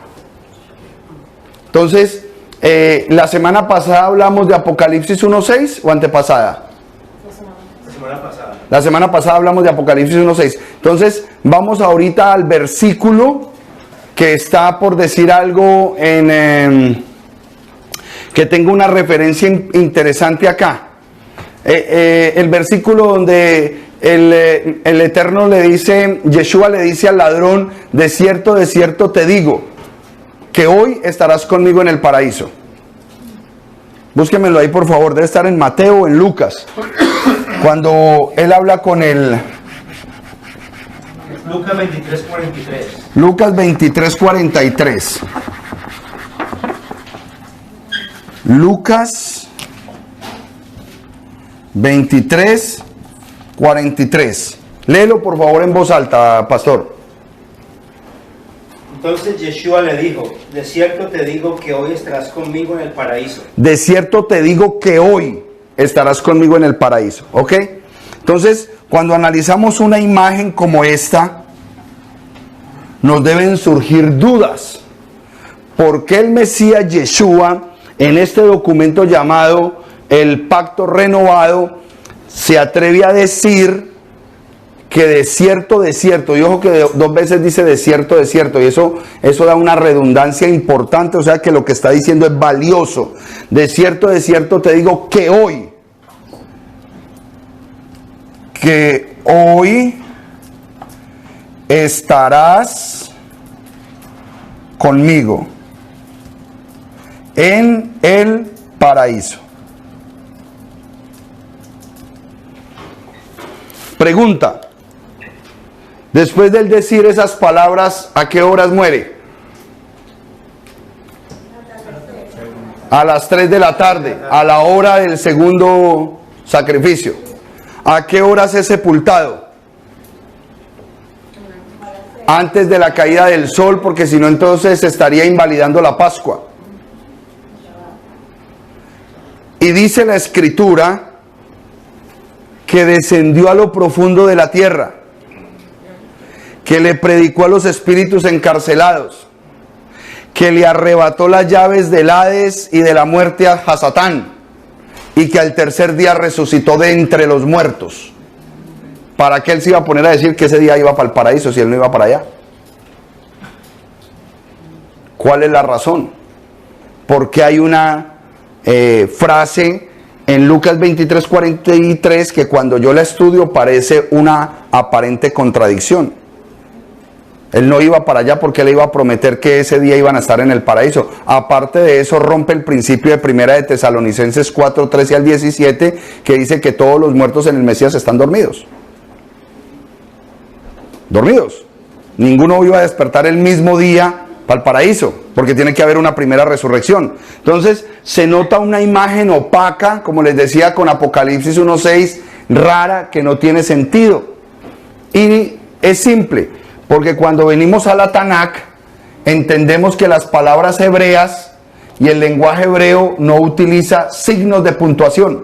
Entonces, la semana pasada hablamos de Apocalipsis 1:6 o antepasada. La semana pasada hablamos de Apocalipsis 1:6. Entonces, vamos ahorita al versículo que está por decir algo que tengo una referencia interesante acá. El versículo donde el Eterno le dice, Yeshua le dice al ladrón, de cierto te digo, que hoy estarás conmigo en el paraíso. Búsquemelo ahí por favor, debe estar en Mateo o en Lucas. Cuando él habla con el... Lucas 23:43. Lucas 23:43. Lucas 23:43. Léelo por favor en voz alta, pastor. Entonces Yeshua le dijo, de cierto te digo que hoy estarás conmigo en el paraíso. De cierto te digo que hoy estarás conmigo en el paraíso, ¿ok? Entonces, cuando analizamos una imagen como esta, nos deben surgir dudas. ¿Por qué el Mesías Yeshua, en este documento llamado el Pacto Renovado, se atreve a decir que de cierto, y ojo que dos veces dice de cierto, y eso da una redundancia importante, o sea que lo que está diciendo es valioso. De cierto te digo que hoy que hoy estarás conmigo en el paraíso. Pregunta: después de decir esas palabras, ¿a qué horas muere? A las 3 de la tarde, a la hora del segundo sacrificio. ¿A qué horas es sepultado? Antes de la caída del sol, porque si no entonces estaría invalidando la Pascua. Y dice la Escritura que descendió a lo profundo de la tierra, que le predicó a los espíritus encarcelados, que le arrebató las llaves del Hades y de la muerte a Satán, y que al tercer día resucitó de entre los muertos. ¿Para qué él se iba a poner a decir que ese día iba para el paraíso si él no iba para allá? ¿Cuál es la razón? Porque hay una frase en Lucas 23:43 que cuando yo la estudio parece una aparente contradicción. Él no iba para allá porque él iba a prometer que ese día iban a estar en el paraíso. Aparte de eso, rompe el principio de Primera de Tesalonicenses 4:13 al 17, que dice que todos los muertos en el Mesías están dormidos. Dormidos. Ninguno iba a despertar el mismo día para el paraíso, porque tiene que haber una primera resurrección. Entonces, se nota una imagen opaca, como les decía, con Apocalipsis 1:6, rara, que no tiene sentido. Y es simple. Porque cuando venimos a la Tanakh, entendemos que las palabras hebreas y el lenguaje hebreo no utiliza signos de puntuación.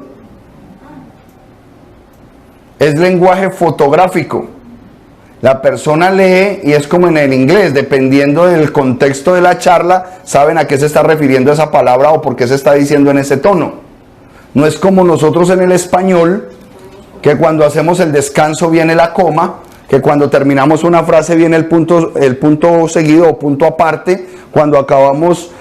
Es lenguaje fotográfico. La persona lee y es como en el inglés, dependiendo del contexto de la charla, saben a qué se está refiriendo esa palabra o por qué se está diciendo en ese tono. No es como nosotros en el español, que cuando hacemos el descanso viene la coma, que cuando terminamos una frase viene el punto seguido o punto aparte, cuando acabamos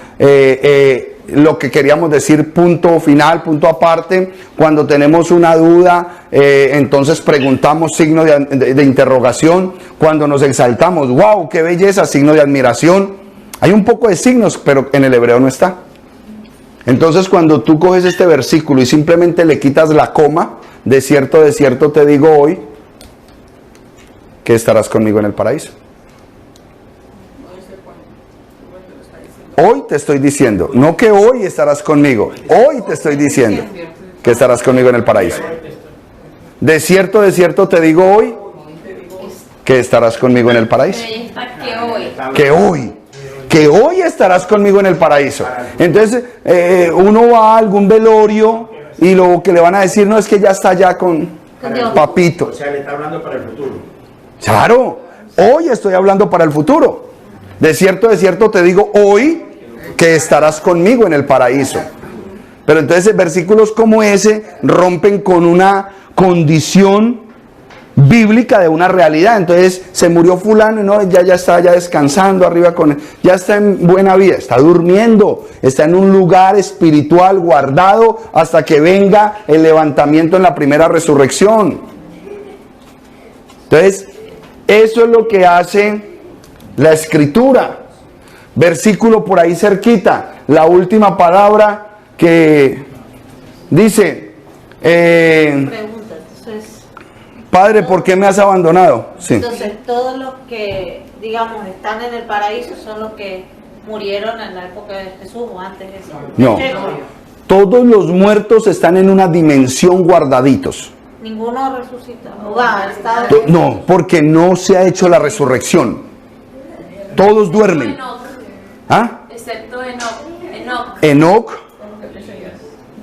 lo que queríamos decir, punto final, punto aparte, cuando tenemos una duda, entonces preguntamos, signo de interrogación, cuando nos exaltamos, wow, qué belleza, signo de admiración. Hay un poco de signos, pero en el hebreo no está. Entonces cuando tú coges este versículo y simplemente le quitas la coma, de cierto te digo hoy, que estarás conmigo en el paraíso. Hoy te estoy diciendo, no que hoy estarás conmigo, hoy te estoy diciendo que estarás conmigo en el paraíso. De cierto te digo hoy que estarás conmigo en el paraíso. Que hoy estarás conmigo en el paraíso. Entonces uno va a algún velorio y lo que le van a decir no es que ya está allá con papito. O sea, le está hablando para el futuro. Claro, hoy estoy hablando para el futuro. De cierto te digo hoy que estarás conmigo en el paraíso. Pero entonces versículos como ese rompen con una condición bíblica de una realidad. Entonces se murió fulano y no, ya está ya descansando arriba con él, ya está en buena vida, está durmiendo, está en un lugar espiritual guardado hasta que venga el levantamiento en la primera resurrección. Entonces eso es lo que hace la Escritura. Versículo por ahí cerquita, la última palabra que dice, Padre, ¿por qué me has abandonado? Sí. Entonces todos los que, digamos, están en el paraíso son los que murieron en la época de Jesús o antes de Jesús. No, todos los muertos están en una dimensión guardaditos. Ninguno resucita. No, porque no se ha hecho la resurrección. Todos duermen. ¿Ah? Excepto Enoc. Enoc,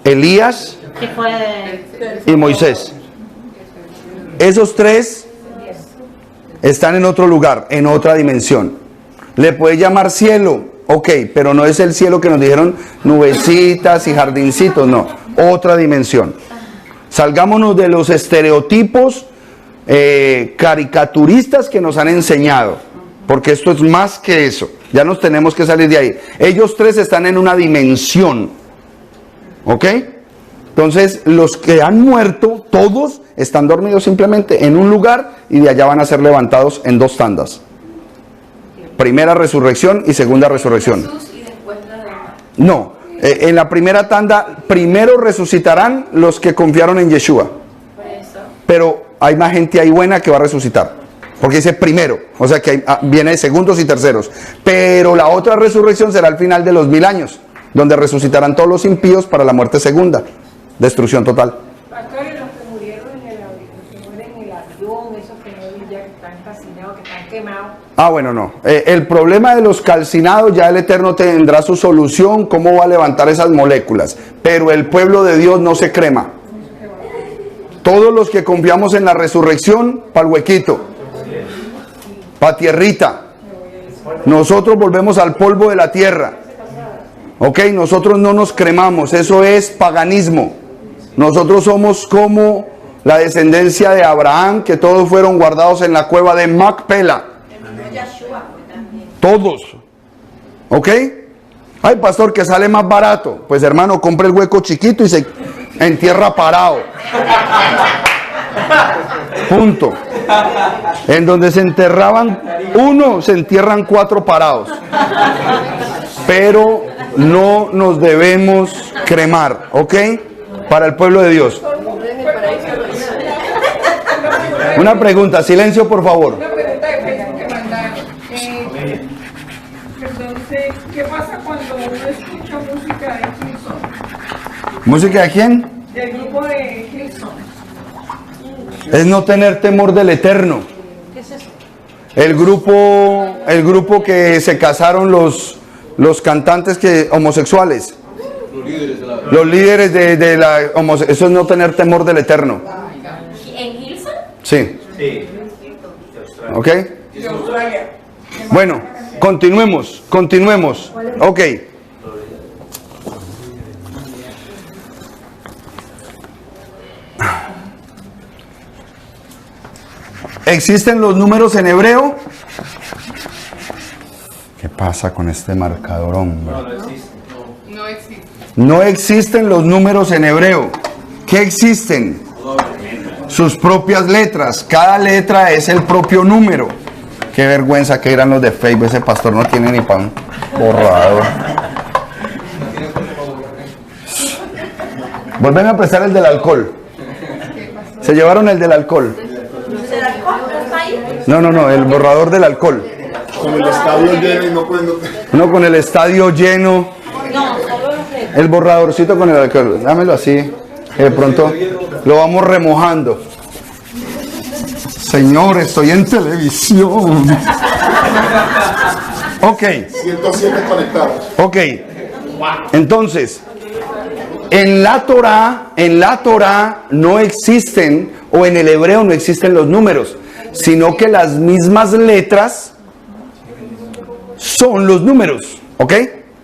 Elías y Moisés. Esos tres están en otro lugar, en otra dimensión. Le puede llamar cielo, ok, pero no es el cielo que nos dijeron nubecitas y jardincitos, no, otra dimensión. Salgámonos de los estereotipos caricaturistas que nos han enseñado, porque esto es más que eso. Ya nos tenemos que salir de ahí. Ellos tres están en una dimensión, ¿ok? Entonces, los que han muerto, todos están dormidos simplemente en un lugar y de allá van a ser levantados en 2 tandas. Primera resurrección y segunda resurrección. No, en la primera tanda, primero resucitarán los que confiaron en Yeshua. Pero hay más gente ahí buena que va a resucitar. Porque dice primero, o sea que viene segundos y terceros. Pero la otra resurrección será al final de los 1000 años, donde resucitarán todos los impíos para la muerte segunda. Destrucción total. Pastor, y los que murieron en el avión, los que mueren en el avión, esos que no ya que están calcinados, que están quemados. Ah, bueno, no. El problema de los calcinados, ya el Eterno tendrá su solución, cómo va a levantar esas moléculas. Pero el pueblo de Dios no se crema. Todos los que confiamos en la resurrección, para el huequito, para tierrita. Nosotros volvemos al polvo de la tierra. Ok, nosotros no nos cremamos, eso es paganismo. Nosotros somos como la descendencia de Abraham, que todos fueron guardados en la cueva de Macpela. Todos. ¿Ok? Ay, pastor, que sale más barato. Pues hermano, compre el hueco chiquito y se entierra parado. Punto. En donde se enterraban uno, se entierran 4 parados. Pero no nos debemos cremar, ¿ok? Para el pueblo de Dios. Una pregunta, silencio por favor. Una pregunta de Facebook que mandaron. Entonces, ¿qué pasa cuando uno escucha música de Hillsong? ¿Música de quién? Del grupo de Hillsong. Es no tener temor del Eterno. ¿Qué es eso? El grupo que se casaron los cantantes homosexuales. Los líderes de la homosexualidad. Eso es no tener temor del Eterno. ¿En Hillsong? Sí. Sí. ¿Ok? Bueno, continuemos. Ok. ¿Existen los números en hebreo? ¿Qué pasa con este marcador, hombre? No existe. No existen los números en hebreo. ¿Qué existen? Sus propias letras. Cada letra es el propio número. Qué vergüenza que eran los de Facebook. Ese pastor no tiene ni pan borrador. Volveme a prestar el del alcohol. Se llevaron el del alcohol. No, el borrador del alcohol. Con el estadio lleno y no pueden... No, con el estadio lleno. El borradorcito con el alcohol. Dámelo así. De pronto lo vamos remojando. Señor, estoy en televisión. Ok. 107 conectados. Ok. Entonces, en la Torá no existen, o en el hebreo no existen los números, sino que las mismas letras son los números. ¿Ok?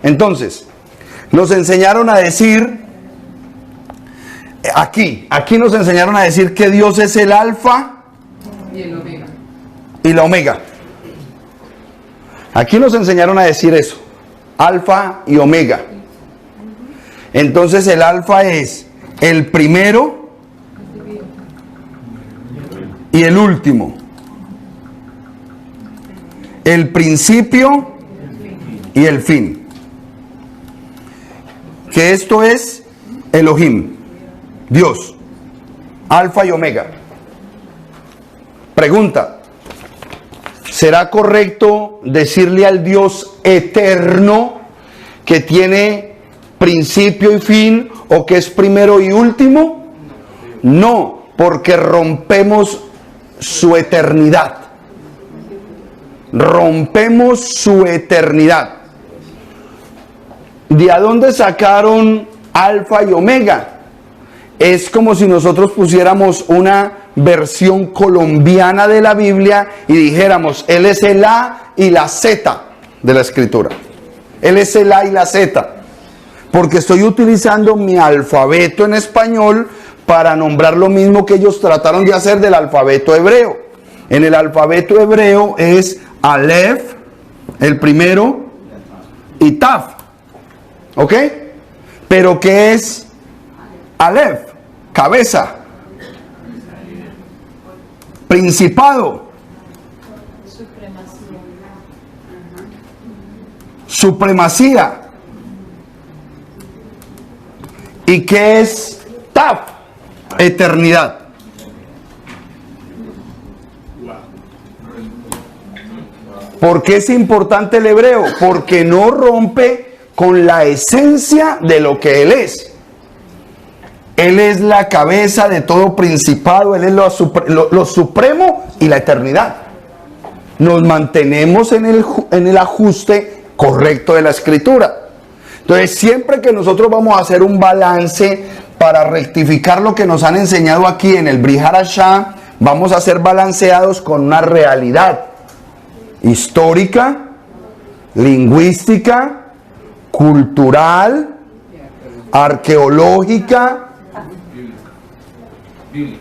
Entonces, nos enseñaron a decir, aquí nos enseñaron a decir que Dios es el alfa y la omega. Aquí nos enseñaron a decir eso, alfa y omega. Entonces el alfa es el primero y el último, el principio y el fin. Que esto es Elohim, Dios, alfa y omega. Pregunta: ¿será correcto decirle al Dios eterno que tiene principio y fin, o que es primero y último? No, porque rompemos su eternidad. Rompemos su eternidad. ¿De a dónde sacaron alfa y omega? Es como si nosotros pusiéramos una versión colombiana de la Biblia y dijéramos, Él es el A y la Z de la Escritura. Él es el A y la Z. Porque estoy utilizando mi alfabeto en español para nombrar lo mismo que ellos trataron de hacer del alfabeto hebreo. En el alfabeto hebreo es Aleph, el primero, y Taf. ¿Ok? Pero ¿qué es Aleph, cabeza. Principado. Supremacía. ¿Y qué es Taf? Eternidad. ¿Por qué es importante el hebreo? Porque no rompe con la esencia de lo que Él es. Él es la cabeza de todo principado, Él es lo supremo y la eternidad. Nos mantenemos en el ajuste correcto de la escritura. Entonces, siempre que nosotros vamos a hacer un balance para rectificar lo que nos han enseñado aquí en el Brit Hadashah, vamos a ser balanceados con una realidad histórica, lingüística, cultural, arqueológica,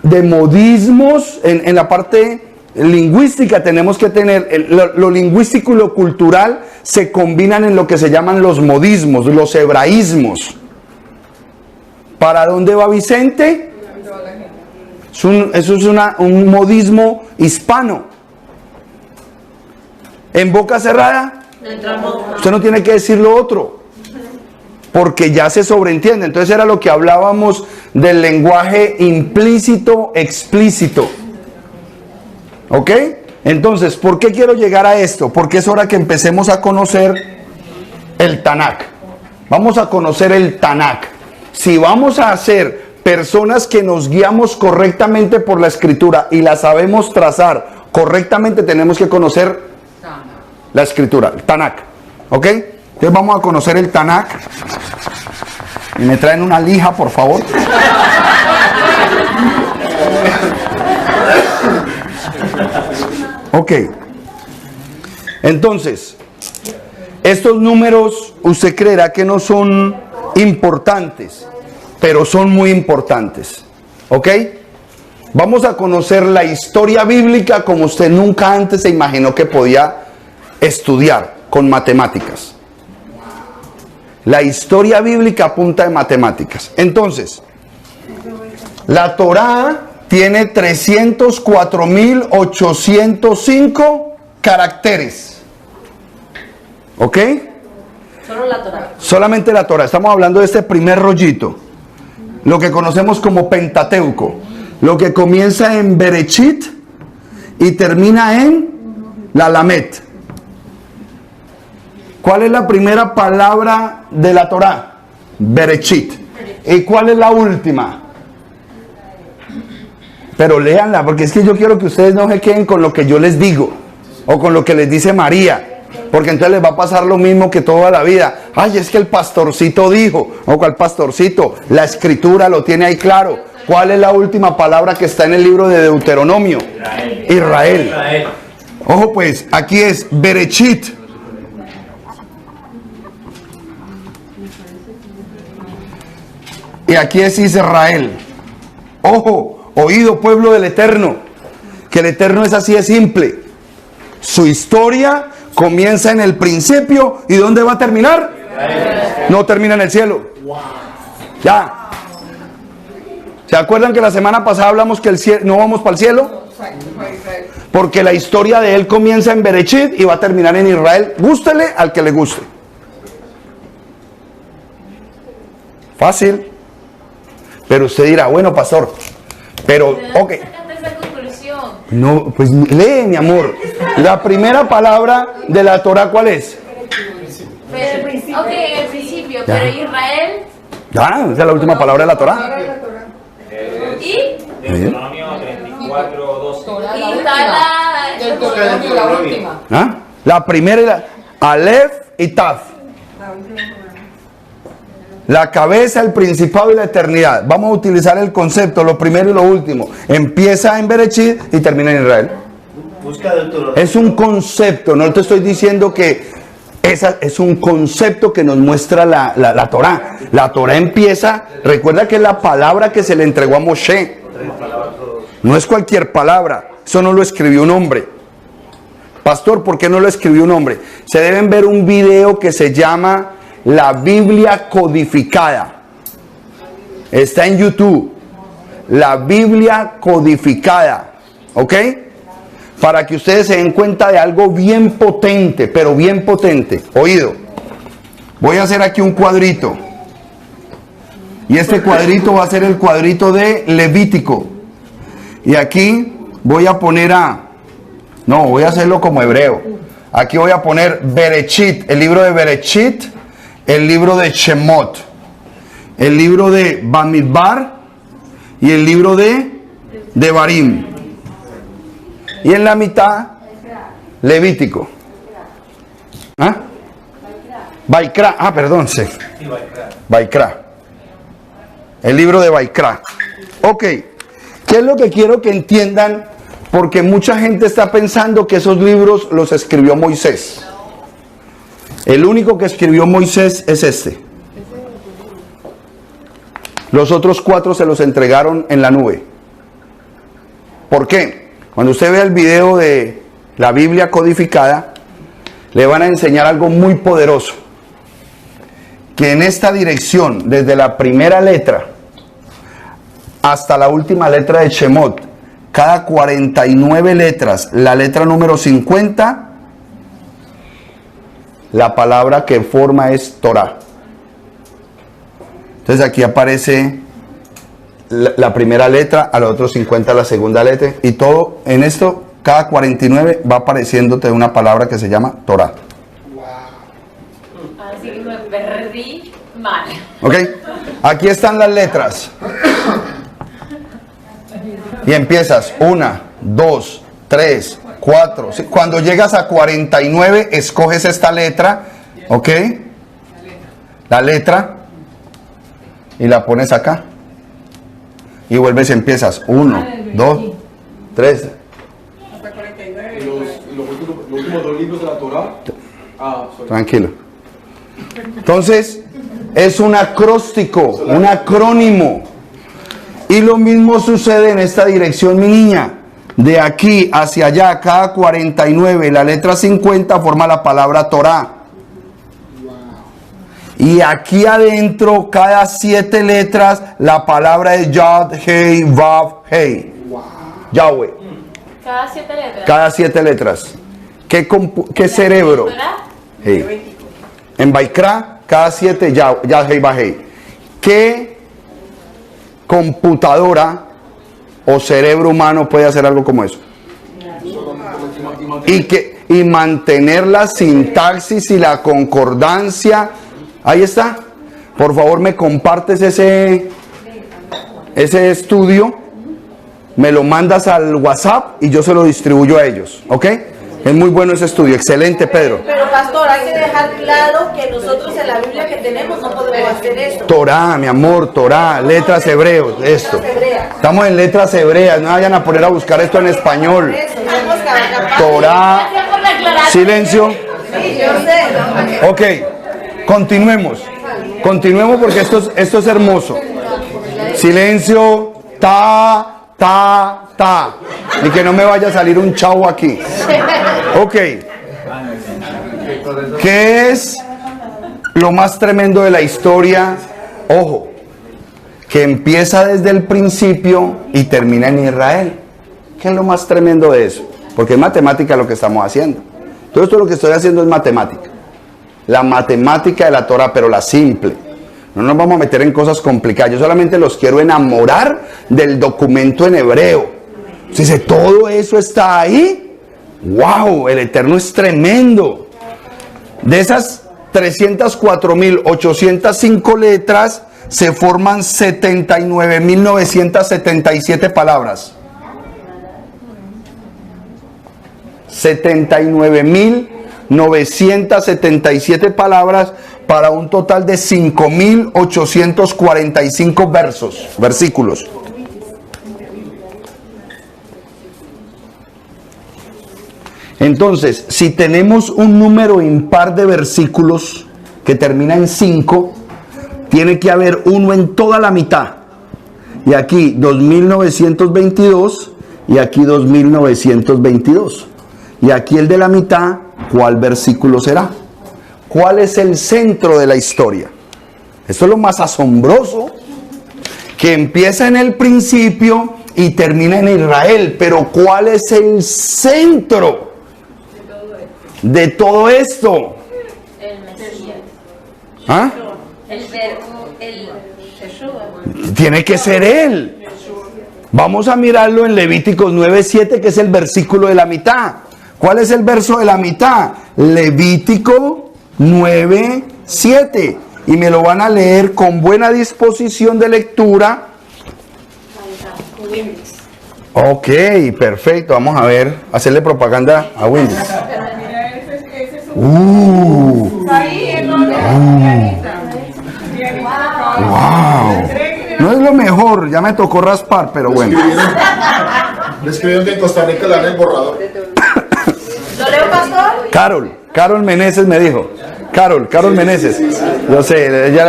de modismos. En la parte lingüística tenemos que tener lo lingüístico y lo cultural se combinan en lo que se llaman los modismos, los hebraísmos. ¿Para dónde va Vicente? Eso es un modismo hispano. En boca cerrada, usted no tiene que decir lo otro, porque ya se sobreentiende. Entonces era lo que hablábamos del lenguaje implícito, explícito. ¿Ok? Entonces, ¿por qué quiero llegar a esto? Porque es hora que empecemos a conocer el Tanakh. Vamos a conocer el Tanakh. Si vamos a ser personas que nos guiamos correctamente por la escritura y la sabemos trazar correctamente, tenemos que conocer la escritura, el Tanakh. ¿Ok? Entonces vamos a conocer el Tanakh. Y me traen una lija, por favor. Ok. Entonces, estos números, usted creerá que no son importantes, pero son muy importantes. ¿Ok? Vamos a conocer la historia bíblica como usted nunca antes se imaginó que podía estudiar con matemáticas. La historia bíblica a punta de matemáticas. Entonces, la Torá tiene 304.805 caracteres. ¿Ok? Solo la Torá. Solamente la Torá. Estamos hablando de este primer rollito. Lo que conocemos como Pentateuco. Lo que comienza en Berechit y termina en la Lamed. ¿Cuál es la primera palabra de la Torá? Berechit. ¿Y cuál es la última? Pero léanla, porque es que yo quiero que ustedes no se queden con lo que yo les digo o con lo que les dice María, porque entonces les va a pasar lo mismo que toda la vida. Ay, es que el pastorcito dijo. ¿O cuál pastorcito? La escritura lo tiene ahí claro. ¿Cuál es la última palabra que está en el libro de Deuteronomio? Israel. Ojo pues, aquí es Berechit. Y aquí es Israel. Ojo, oído pueblo del Eterno, que el Eterno es así de simple. Su historia comienza en el principio. ¿Y dónde va a terminar? No termina en el cielo. Ya. ¿Se acuerdan que la semana pasada hablamos que el cielo, no vamos para el cielo? Porque la historia de él comienza en Berechit y va a terminar en Israel. Gústele al que le guste. Fácil. Pero usted dirá, bueno, pastor, pero, ok. No, pues lee, mi amor. La primera palabra de la Torah, ¿cuál es? Ok, el principio, Ya. pero Israel. Ya, esa es la última palabra de la Torah. Y Deuteronomio 34:12. está la última. ¿Ah? La primera, y la Aleph y Taf. La cabeza, el principado y la eternidad. Vamos a utilizar el concepto, lo primero y lo último. Empieza en Berechit y termina en Israel. Busca Deuteronomio. Es un concepto, no te estoy diciendo que es un concepto que nos muestra la Torah. La Torah empieza, recuerda que es la palabra que se le entregó a Moshe. No es cualquier palabra, eso no lo escribió un hombre. Pastor, ¿por qué no lo escribió un hombre? Se deben ver un video que se llama La Biblia Codificada. Está en YouTube. La Biblia codificada. ¿Ok? Para que ustedes se den cuenta de algo bien potente, pero bien potente. Oído. Voy a hacer aquí un cuadrito. Y este cuadrito va a ser el cuadrito de Levítico. Y aquí voy a poner voy a hacerlo como hebreo. Aquí voy a poner Berechit, el libro de Berechit, el libro de Shemot, el libro de Bamidbar y el libro de Devarim. Y en la mitad, Levítico. ¿Ah? Baikra. Ah, perdón, sí. Baikra. El libro de Baikra. Ok. ¿Qué es lo que quiero que entiendan? Porque mucha gente está pensando que esos libros los escribió Moisés. El único que escribió Moisés es este. Los otros 4 se los entregaron en la nube. ¿Por qué? Cuando usted vea el video de la Biblia codificada, le van a enseñar algo muy poderoso. Que en esta dirección, desde la primera letra hasta la última letra de Shemot, cada 49 letras, la letra número 50, la palabra que forma es Torah. Entonces aquí aparece la primera letra, a los otros 50 la segunda letra, y todo en esto, cada 49 va apareciéndote una palabra que se llama Torah. Así que me perdí mal. ¿Ok? Aquí están las letras. Y empiezas 1, 2, 3, 4. Cuando llegas a 49, escoges esta letra. ¿Ok? La letra. Y la pones acá. Y vuelves y empiezas. 1, 2, 3. Los últimos 2 libros de la Torah. Tranquilo. Entonces, es un acróstico, un acrónimo. Y lo mismo sucede en esta dirección, mi niña. De aquí hacia allá, cada 49, la letra 50 forma la palabra Torah. Y aquí adentro, cada 7 letras, la palabra es Yad, Hei, Vav, Hei. Yahweh. Cada 7 letras. Cada 7 letras. ¿Qué cerebro? Hey. En Baikra, cada 7 Yad, Hei, Vav, Hei. ¿Qué computadora o cerebro humano puede hacer algo como eso? Y mantener la sintaxis y la concordancia. Ahí está. Por favor, me compartes ese estudio, me lo mandas al WhatsApp y yo se lo distribuyo a ellos. ¿Ok? Es muy bueno ese estudio. Excelente, Pedro. Pero pastor, hay que dejar claro que nosotros en la Biblia que tenemos no podemos hacer eso. Torah, mi amor, Torah, letras hebreos, esto. Estamos en letras hebreas, no vayan a poner a buscar esto en español. Torah, silencio. Ok, continuemos. Continuemos porque esto es hermoso. Silencio, ta. Y que no me vaya a salir un chavo aquí. Ok. ¿Qué es lo más tremendo de la historia? Ojo, que empieza desde el principio y termina en Israel. ¿Qué es lo más tremendo de eso? Porque es matemática lo que estamos haciendo. Todo esto lo que estoy haciendo es matemática. La matemática de la Torah, pero la simple. No nos vamos a meter en cosas complicadas. Yo solamente los quiero enamorar del documento en hebreo. Si dice, todo eso está ahí. ¡Wow! El Eterno es tremendo. De esas 304.805 letras se forman 79.977 palabras. 79.977 palabras para un total de 5.845 versículos. Entonces, si tenemos un número impar de versículos que termina en 5, tiene que haber uno en toda la mitad. Y aquí 2.922 y aquí 2.922. Y aquí el de la mitad, ¿cuál versículo será? ¿Cuál es el centro de la historia? Esto es lo más asombroso. que empieza en el principio y termina en Israel. Pero ¿cuál es el centro de todo esto? El Mesías. ¿Ah? El verbo, el Yeshua. Tiene que ser él. Vamos a mirarlo en Levíticos 9:7, que es el versículo de la mitad. ¿Cuál es el verso de la mitad? Levítico 9:7. Y me lo van a leer con buena disposición de lectura. Ok, perfecto. Vamos a ver, hacerle propaganda a Windows. Wow. No es lo mejor, ya me tocó raspar, pero bueno. Le escribieron que en Costa Rica le dan el borrador. ¿Lo leo, pastor? Carol Meneses me dijo. Carol Meneses. Yo sé, ella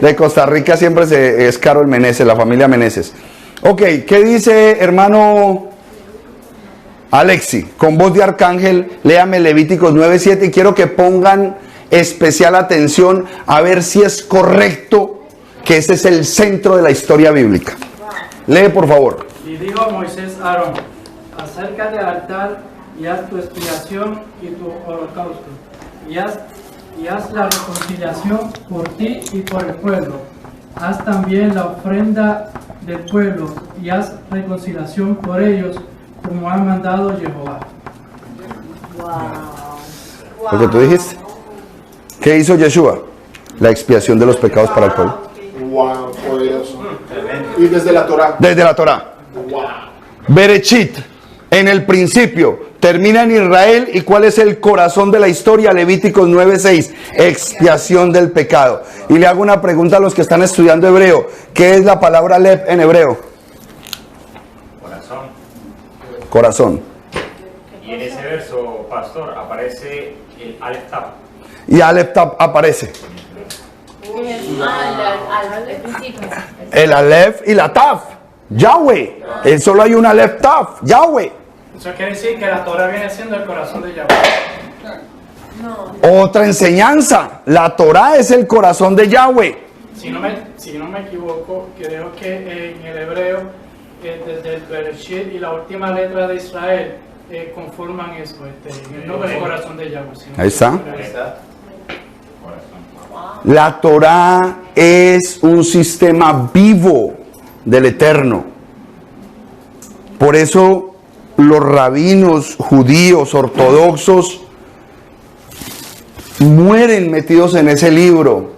de Costa Rica siempre es Carol Meneses, la familia Meneses. Ok, ¿qué dice hermano Alexi? Con voz de arcángel, léame Levíticos 9:7 y quiero que pongan especial atención a ver si es correcto que ese es el centro de la historia bíblica. Lee, por favor. Y dijo Moisés a Aarón: acércate al altar y haz tu expiación y tu holocausto, y haz la reconciliación por ti y por el pueblo. Haz también la ofrenda del pueblo y haz reconciliación por ellos, como ha mandado Jehová. Lo que tú dijiste. ¿Qué hizo Yeshua? La expiación de los pecados para el pueblo. Wow, poderoso. Y desde la Torá. Desde la Torá. Wow. Berechit, en el principio, termina en Israel. ¿Y cuál es el corazón de la historia? Levíticos 9:6, expiación del pecado. Y le hago una pregunta a los que están estudiando hebreo. ¿Qué es la palabra lev en hebreo? Corazón. Corazón. Y en ese verso, pastor, aparece el Aleph Tav. Y Aleph Tav aparece. Al principio. El Aleph y la Tav. Yahweh. Solo hay un Aleph Tav. Yahweh. Eso quiere decir que la Torah viene siendo el corazón de Yahweh. Otra enseñanza. La Torah es el corazón de Yahweh. Si no me equivoco, creo que en el hebreo, desde el Bereshit y la última letra de Israel, conforman eso, el nombre del corazón de Yahweh. Ahí está. La Torá es un sistema vivo del Eterno. Por eso los rabinos judíos ortodoxos mueren metidos en ese libro.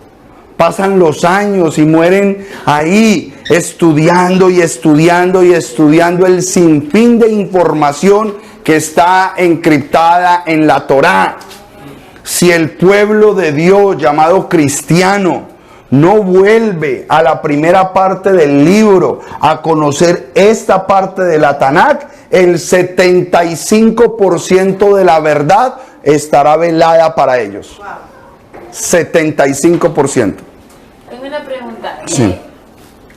Pasan los años y mueren ahí estudiando y estudiando y estudiando el sinfín de información que está encriptada en la Torá. Si el pueblo de Dios llamado cristiano no vuelve a la primera parte del libro a conocer esta parte de la Tanakh, el 75% de la verdad estará velada para ellos. 75%. Tengo una pregunta. Sí.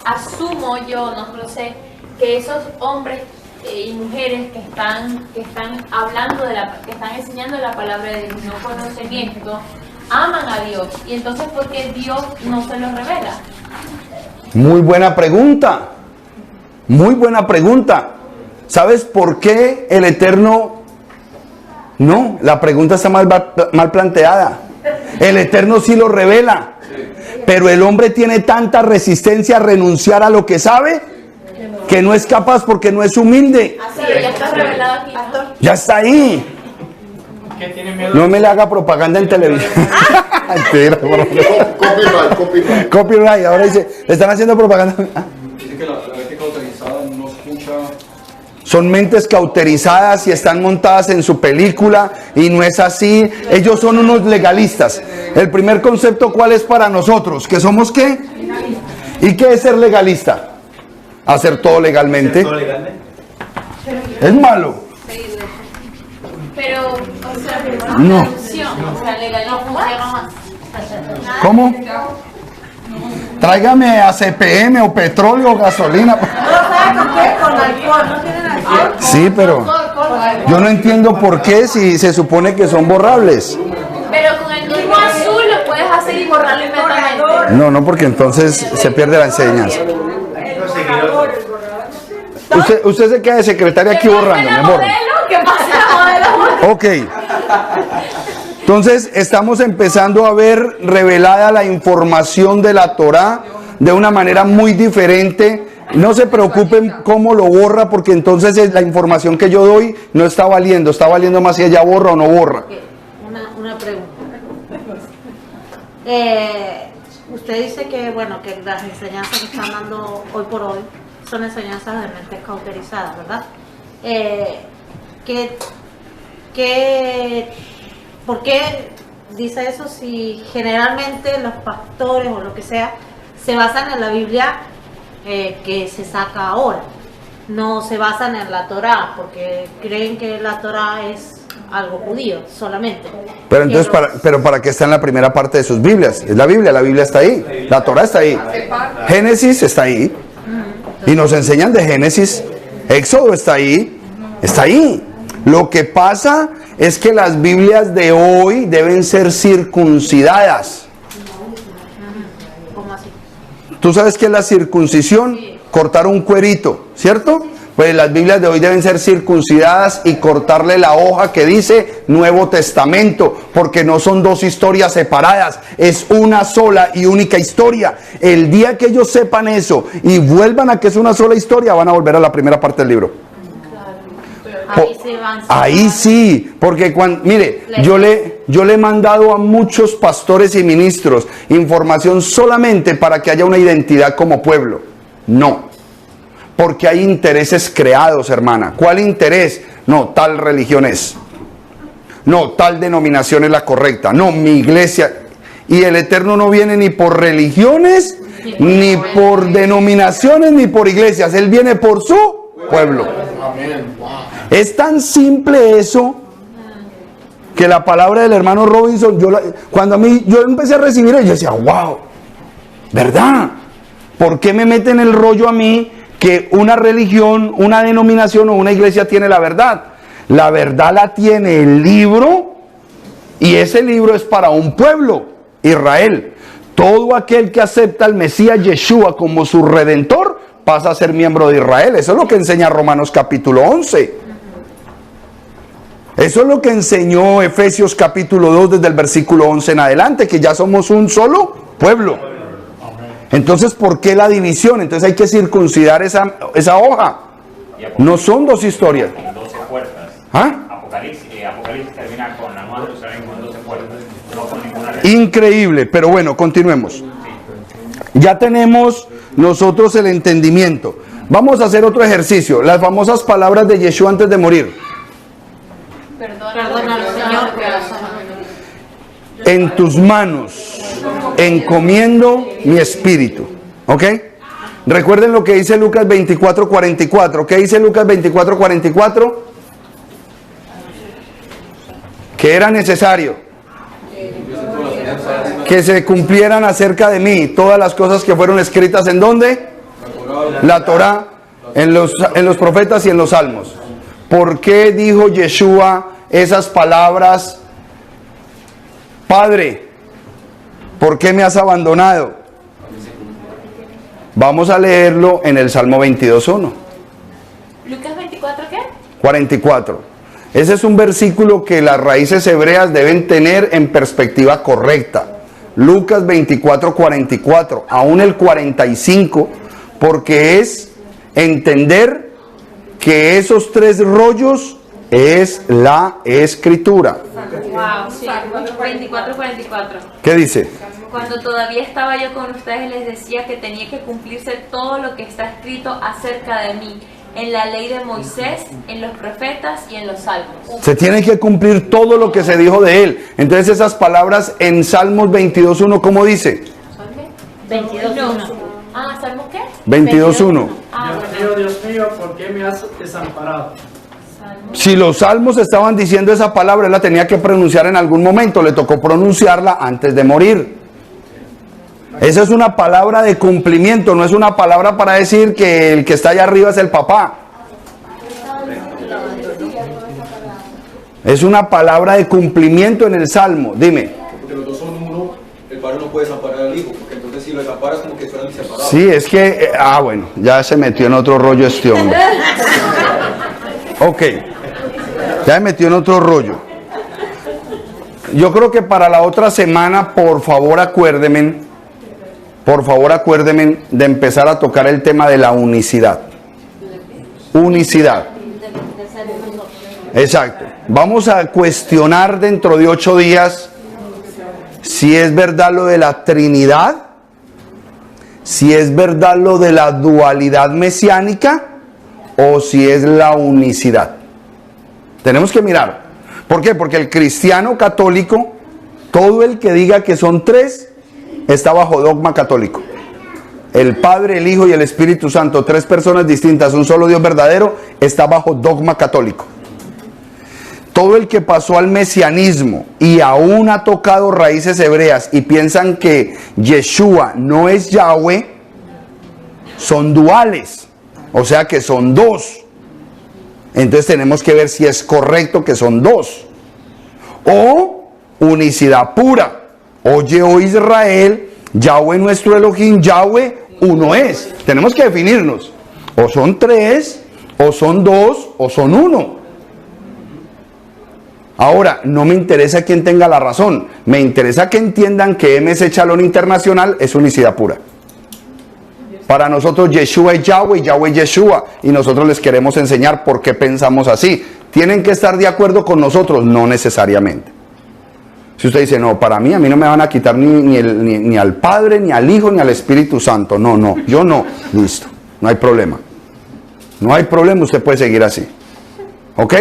Asumo yo, no lo sé, que esos hombres y mujeres que están hablando que están enseñando la palabra de Dios, no conocen esto, aman a Dios, y entonces ¿por qué Dios no se los revela? Muy buena pregunta. Muy buena pregunta. ¿Sabes por qué el Eterno? No, la pregunta está mal planteada. El Eterno sí lo revela, pero el hombre tiene tanta resistencia a renunciar a lo que sabe que no es capaz porque no es humilde. Pero ya está revelado aquí, ¿no? Ya está ahí. No me le haga propaganda en televisión. Copyright. Copyright. Ahora dice, le están haciendo propaganda. Dice que la mente cauterizada no escucha. Son mentes cauterizadas y están montadas en su película y no es así. Ellos son unos legalistas. El primer concepto, ¿cuál es para nosotros? ¿Que somos qué? ¿Y qué es ser legalista? Hacer todo legalmente. Es malo. Pero, o sea, No. o sea, legalismo funciona más. ¿Cómo? Tráigame a CPM o petróleo o gasolina. ¿No sabe con qué? Con alcohol. ¿No tienen alcohol? Sí, pero yo no entiendo por qué si se supone que son borrables. Pero con el mismo azul lo puedes hacer y borrarlo inmediatamente. No, porque entonces se pierde la enseñanza. Usted se queda de secretaria aquí borrando, mi amor. ¿Qué pasa la modelo? Ok. Entonces estamos empezando a ver revelada la información de la Torá de una manera muy diferente. No se preocupen cómo lo borra, porque entonces la información que yo doy no está valiendo más si ella borra o no borra. Una pregunta. Usted dice que, bueno, que las enseñanzas que están dando hoy por hoy son enseñanzas de mentes cauterizadas, ¿verdad? ¿Por qué dice eso si generalmente los pastores o lo que sea se basan en la Biblia que se saca ahora? No se basan en la Torá, porque creen que la Torá es algo judío solamente. Pero entonces, ¿para qué está en la primera parte de sus Biblias? Es la Biblia está ahí, la Torá está ahí, Génesis está ahí, y nos enseñan de Génesis, Éxodo está ahí. Lo que pasa es que las Biblias de hoy deben ser circuncidadas. ¿Cómo así? ¿Tú sabes qué es la circuncisión? Cortar un cuerito, ¿cierto? Pues las Biblias de hoy deben ser circuncidadas y cortarle la hoja que dice Nuevo Testamento, porque no son dos historias separadas, es una sola y única historia. El día que ellos sepan eso y vuelvan a que es una sola historia, van a volver a la primera parte del libro. Ahí sí, porque mire, yo le he mandado a muchos pastores y ministros información solamente para que haya una identidad como pueblo. No, porque hay intereses creados, hermana. ¿Cuál interés? No, tal religión es. No, tal denominación es la correcta. No, mi iglesia. Y el Eterno no viene ni por religiones, ni por denominaciones, ni por iglesias. Él viene por su pueblo. Es tan simple eso que la palabra del hermano Robinson, cuando yo empecé a recibir, yo decía, wow, ¿verdad? ¿Por qué me meten el rollo a mí que una religión, una denominación o una iglesia tiene la verdad? La verdad la tiene el libro, y ese libro es para un pueblo, Israel. Todo aquel que acepta al Mesías Yeshua como su redentor pasa a ser miembro de Israel. Eso es lo que enseña Romanos capítulo 11. Eso es lo que enseñó Efesios capítulo 2 desde el versículo 11 en adelante, que ya somos un solo pueblo. Entonces, ¿por qué la división? Entonces hay que circuncidar esa hoja. No son dos historias. 12 puertas. ¿Ah? Apocalipsis termina con la Nueva Jerusalén con 12 puertas. No con ninguna Increíble, pero bueno, continuemos. Ya tenemos nosotros el entendimiento. Vamos a hacer otro ejercicio. Las famosas palabras de Yeshua antes de morir. Perdónalo, Señor, en tus manos encomiendo mi espíritu. ¿Ok? Recuerden lo que dice Lucas 24:44. ¿Qué dice Lucas 24:44? Que era necesario que se cumplieran acerca de mí todas las cosas que fueron escritas ¿en dónde? La Torá, en los profetas y en los salmos. ¿Por qué dijo Yeshua esas palabras? Padre, ¿por qué me has abandonado? Vamos a leerlo en el Salmo 22:1. ¿Lucas 24 qué? 44. Ese es un versículo que las raíces hebreas deben tener en perspectiva correcta. Lucas 24:44, aún el 45, porque es entender que esos tres rollos es la escritura. Wow, sí. 24:44. ¿Qué dice? Cuando todavía estaba yo con ustedes les decía que tenía que cumplirse todo lo que está escrito acerca de mí en la ley de Moisés, en los profetas y en los salmos. Se tiene que cumplir todo lo que se dijo de él. Entonces esas palabras en Salmos 22:1, ¿cómo dice? 22:1. Ah, ¿Salmos qué? 22:1. Dios mío, ¿por qué me has desamparado? Si los salmos estaban diciendo esa palabra, él la tenía que pronunciar en algún momento. Le tocó pronunciarla antes de morir. Esa es una palabra de cumplimiento, no es una palabra para decir que el que está allá arriba es el papá. Es una palabra de cumplimiento en el Salmo. Dime. Porque los dos son uno, el padre no puede desamparar al hijo, porque entonces Entonces, si lo taparas, como que fueran separados. Sí, es que, bueno, ya se metió en otro rollo este hombre. Ok, ya se metió en otro rollo. Yo creo que para la otra semana, por favor acuérdenme de empezar a tocar el tema de la unicidad. Unicidad. Exacto. Vamos a cuestionar dentro de 8 días si es verdad lo de la Trinidad, si es verdad lo de la dualidad mesiánica o si es la unicidad. Tenemos que mirar. ¿Por qué? Porque el cristiano católico, todo el que diga que son 3, está bajo dogma católico. El Padre, el Hijo y el Espíritu Santo, 3 personas distintas, un solo Dios verdadero, está bajo dogma católico. Todo el que pasó al mesianismo y aún ha tocado raíces hebreas y piensan que Yeshua no es Yahweh, son duales, o sea que son 2. Entonces tenemos que ver si es correcto que son 2. O unicidad pura. Oye, oh Israel, Yahweh nuestro Elohim, Yahweh uno es. Tenemos que definirnos. O son 3, o son 2, o son 1. Ahora, no me interesa quién tenga la razón. Me interesa que entiendan que MS Shalom Internacional es unicidad pura. Para nosotros Yeshua es Yahweh, Yahweh es Yeshua. Y nosotros les queremos enseñar por qué pensamos así. ¿Tienen que estar de acuerdo con nosotros? No necesariamente. Si usted dice, no, para mí, a mí no me van a quitar ni al Padre, ni al Hijo, ni al Espíritu Santo. No, yo no. Listo, no hay problema. No hay problema, usted puede seguir así. ¿Ok?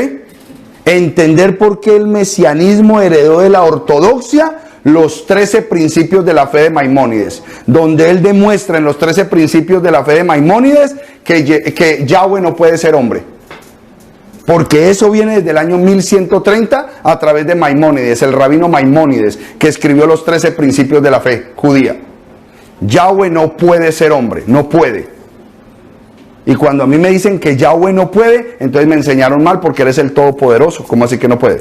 Entender por qué el mesianismo heredó de la ortodoxia los 13 principios de la fe de Maimónides, donde él demuestra en los 13 principios de la fe de Maimónides que Yahweh no puede ser hombre. Porque eso viene desde el año 1130 a través de Maimónides, el rabino Maimónides, que escribió los 13 principios de la fe judía. Yahweh no puede ser hombre, no puede. Y cuando a mí me dicen que Yahweh no puede, entonces me enseñaron mal porque eres el Todopoderoso. ¿Cómo así que no puede?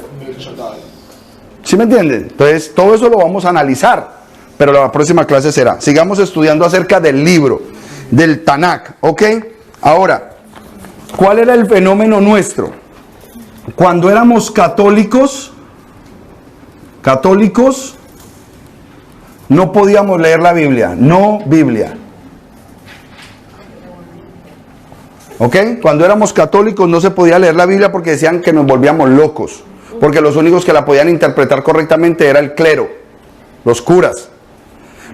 ¿Sí me entienden? Entonces todo eso lo vamos a analizar, pero la próxima clase será. Sigamos estudiando acerca del libro, del Tanakh, ¿ok? Ahora, ¿cuál era el fenómeno nuestro? Cuando éramos católicos, no podíamos leer la Biblia, no Biblia. ¿Ok? Cuando éramos católicos no se podía leer la Biblia porque decían que nos volvíamos locos. Porque los únicos que la podían interpretar correctamente era el clero, los curas.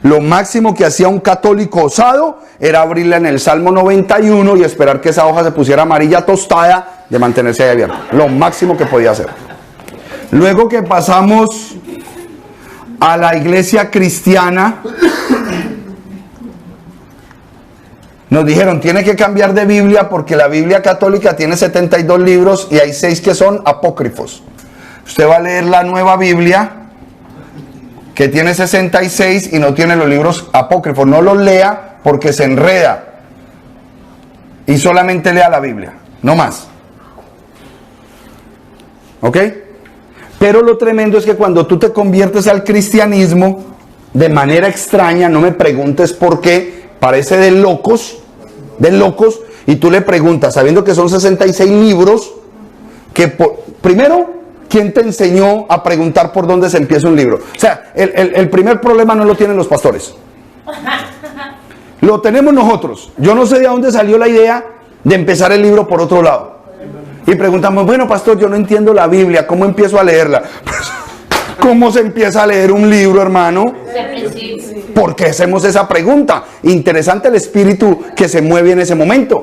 Lo máximo que hacía un católico osado era abrirla en el Salmo 91 y esperar que esa hoja se pusiera amarilla tostada de mantenerse ahí abierta. Lo máximo que podía hacer. Luego que pasamos a la iglesia cristiana, nos dijeron, tiene que cambiar de Biblia porque la Biblia católica tiene 72 libros y hay 6 que son apócrifos. Usted va a leer la nueva Biblia que tiene 66 y no tiene los libros apócrifos. No los lea porque se enreda. Y solamente lea la Biblia, no más. ¿Ok? Pero lo tremendo es que cuando tú te conviertes al cristianismo de manera extraña, no me preguntes por qué, parece de locos, y tú le preguntas, sabiendo que son 66 libros, primero, ¿quién te enseñó a preguntar por dónde se empieza un libro? O sea, el primer problema no lo tienen los pastores. Lo tenemos nosotros. Yo no sé de dónde salió la idea de empezar el libro por otro lado. Y preguntamos, bueno, pastor, yo no entiendo la Biblia, ¿cómo empiezo a leerla? ¿Cómo se empieza a leer un libro, hermano? ¿Por qué hacemos esa pregunta? Interesante el espíritu que se mueve en ese momento.